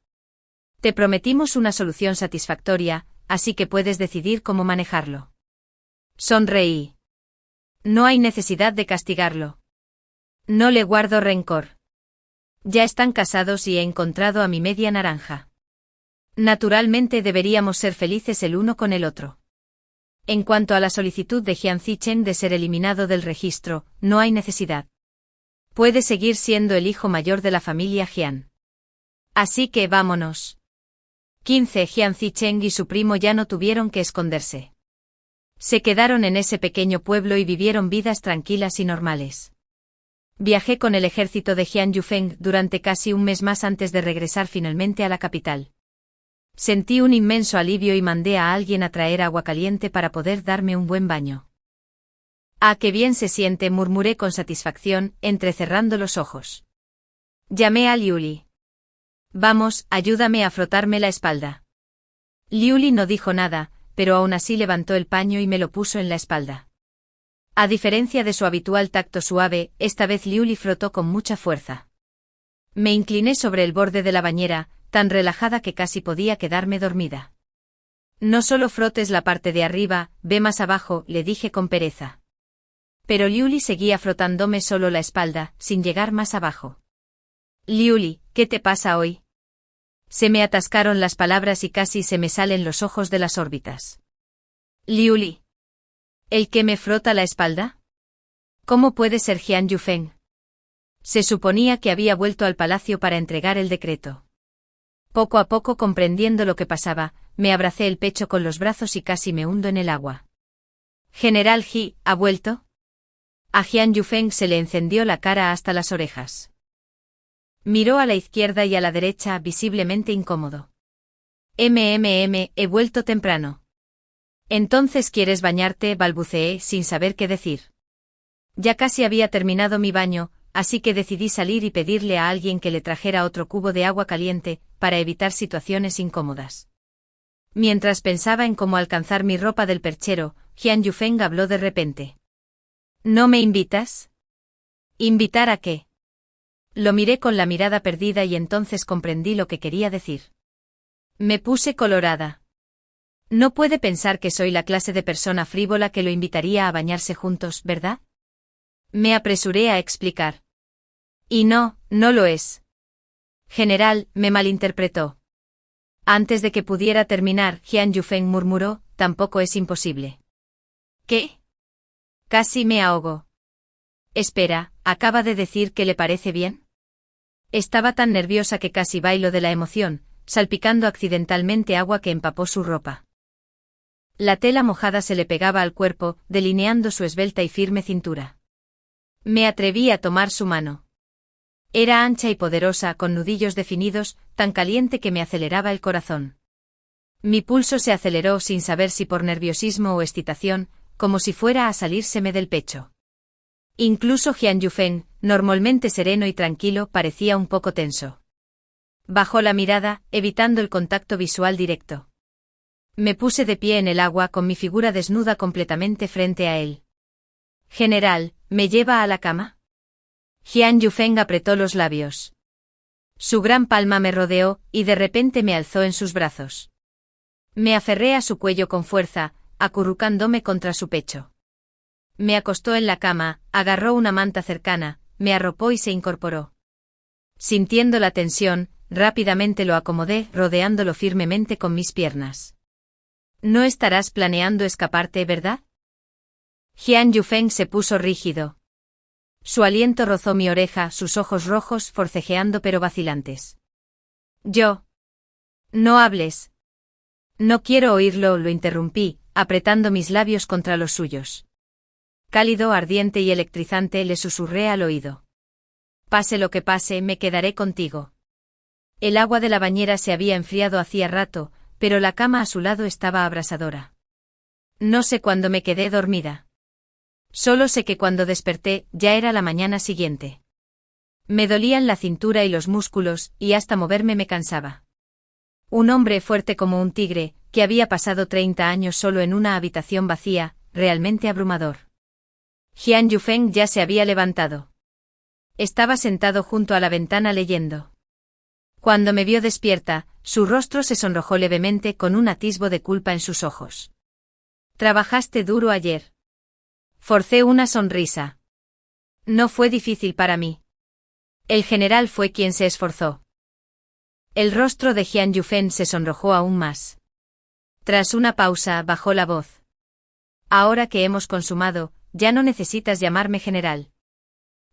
Te prometimos una solución satisfactoria, así que puedes decidir cómo manejarlo. Sonreí. No hay necesidad de castigarlo. No le guardo rencor. Ya están casados y he encontrado a mi media naranja. Naturalmente deberíamos ser felices el uno con el otro. En cuanto a la solicitud de Jian Zichen de ser eliminado del registro, no hay necesidad. Puede seguir siendo el hijo mayor de la familia Jian. Así que vámonos. 15 Jian Zichen y su primo ya no tuvieron que esconderse. Se quedaron en ese pequeño pueblo y vivieron vidas tranquilas y normales. Viajé con el ejército de Jian Yufeng durante casi un mes más antes de regresar finalmente a la capital. Sentí un inmenso alivio y mandé a alguien a traer agua caliente para poder darme un buen baño. «Ah, qué bien se siente», murmuré con satisfacción, entrecerrando los ojos. Llamé a Liuli. «Vamos, ayúdame a frotarme la espalda». Liuli no dijo nada, pero aún así levantó el paño y me lo puso en la espalda. A diferencia de su habitual tacto suave, esta vez Liuli frotó con mucha fuerza. Me incliné sobre el borde de la bañera, tan relajada que casi podía quedarme dormida. «No solo frotes la parte de arriba, ve más abajo», le dije con pereza. Pero Liuli seguía frotándome solo la espalda, sin llegar más abajo. «Liuli, ¿qué te pasa hoy?» Se me atascaron las palabras y casi se me salen los ojos de las órbitas. «Liuli. ¿El que me frota la espalda? ¿Cómo puede ser Jian Yufeng?» Se suponía que había vuelto al palacio para entregar el decreto. Poco a poco, comprendiendo lo que pasaba, me abracé el pecho con los brazos y casi me hundo en el agua. «General Ji, ¿ha vuelto?» A Jian Yufeng se le encendió la cara hasta las orejas. Miró a la izquierda y a la derecha, visiblemente incómodo. He vuelto temprano». «Entonces quieres bañarte», balbuceé, sin saber qué decir. Ya casi había terminado mi baño, así que decidí salir y pedirle a alguien que le trajera otro cubo de agua caliente, para evitar situaciones incómodas. Mientras pensaba en cómo alcanzar mi ropa del perchero, Jian Yufeng habló de repente. «¿No me invitas?» «¿Invitar a qué?» Lo miré con la mirada perdida y entonces comprendí lo que quería decir. Me puse colorada. No puede pensar que soy la clase de persona frívola que lo invitaría a bañarse juntos, ¿verdad? Me apresuré a explicar. Y no, no lo es. General, me malinterpretó. Antes de que pudiera terminar, Jian Yufeng murmuró, tampoco es imposible. ¿Qué? Casi me ahogo. Espera, ¿acaba de decir que le parece bien? Estaba tan nerviosa que casi bailo de la emoción, salpicando accidentalmente agua que empapó su ropa. La tela mojada se le pegaba al cuerpo, delineando su esbelta y firme cintura. Me atreví a tomar su mano. Era ancha y poderosa, con nudillos definidos, tan caliente que me aceleraba el corazón. Mi pulso se aceleró sin saber si por nerviosismo o excitación, como si fuera a salírseme del pecho. Incluso Jian Yufeng, normalmente sereno y tranquilo, parecía un poco tenso. Bajó la mirada, evitando el contacto visual directo. Me puse de pie en el agua con mi figura desnuda completamente frente a él. General, ¿me lleva a la cama? Jian Yufeng apretó los labios. Su gran palma me rodeó, y de repente me alzó en sus brazos. Me aferré a su cuello con fuerza, acurrucándome contra su pecho. Me acostó en la cama, agarró una manta cercana, me arropó y se incorporó. Sintiendo la tensión, rápidamente lo acomodé, rodeándolo firmemente con mis piernas. No estarás planeando escaparte, ¿verdad? Jian Yufeng se puso rígido. Su aliento rozó mi oreja, sus ojos rojos forcejeando pero vacilantes. Yo. No hables. No quiero oírlo, lo interrumpí, apretando mis labios contra los suyos. Cálido, ardiente y electrizante, le susurré al oído. Pase lo que pase, me quedaré contigo. El agua de la bañera se había enfriado hacía rato, pero la cama a su lado estaba abrasadora. No sé cuándo me quedé dormida. Solo sé que cuando desperté, ya era la mañana siguiente. Me dolían la cintura y los músculos, y hasta moverme me cansaba. Un hombre fuerte como un tigre, que había pasado 30 años solo en una habitación vacía, realmente abrumador. Jian Yufeng ya se había levantado. Estaba sentado junto a la ventana leyendo. Cuando me vio despierta, su rostro se sonrojó levemente con un atisbo de culpa en sus ojos. ¿Trabajaste duro ayer? Forcé una sonrisa. No fue difícil para mí. El general fue quien se esforzó. El rostro de Jian Yufeng se sonrojó aún más. Tras una pausa, bajó la voz. Ahora que hemos consumado, ya no necesitas llamarme general.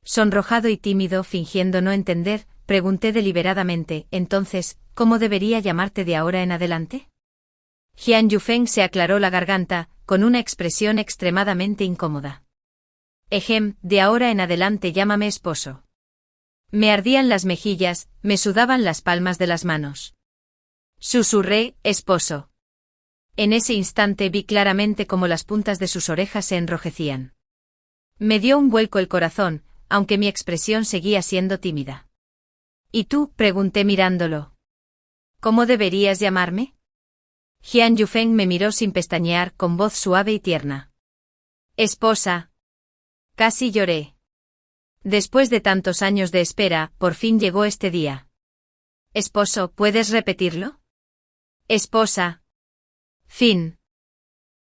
Sonrojado y tímido, fingiendo no entender, pregunté deliberadamente, entonces, ¿cómo debería llamarte de ahora en adelante? Jian Yufeng se aclaró la garganta, con una expresión extremadamente incómoda. De ahora en adelante llámame esposo. Me ardían las mejillas, me sudaban las palmas de las manos. Susurré, esposo. En ese instante vi claramente cómo las puntas de sus orejas se enrojecían. Me dio un vuelco el corazón, aunque mi expresión seguía siendo tímida. ¿Y tú?, pregunté mirándolo. ¿Cómo deberías llamarme? Jian Yufeng me miró sin pestañear, con voz suave y tierna. Esposa. Casi lloré. Después de tantos años de espera, por fin llegó este día. Esposo, ¿puedes repetirlo? Esposa. Fin.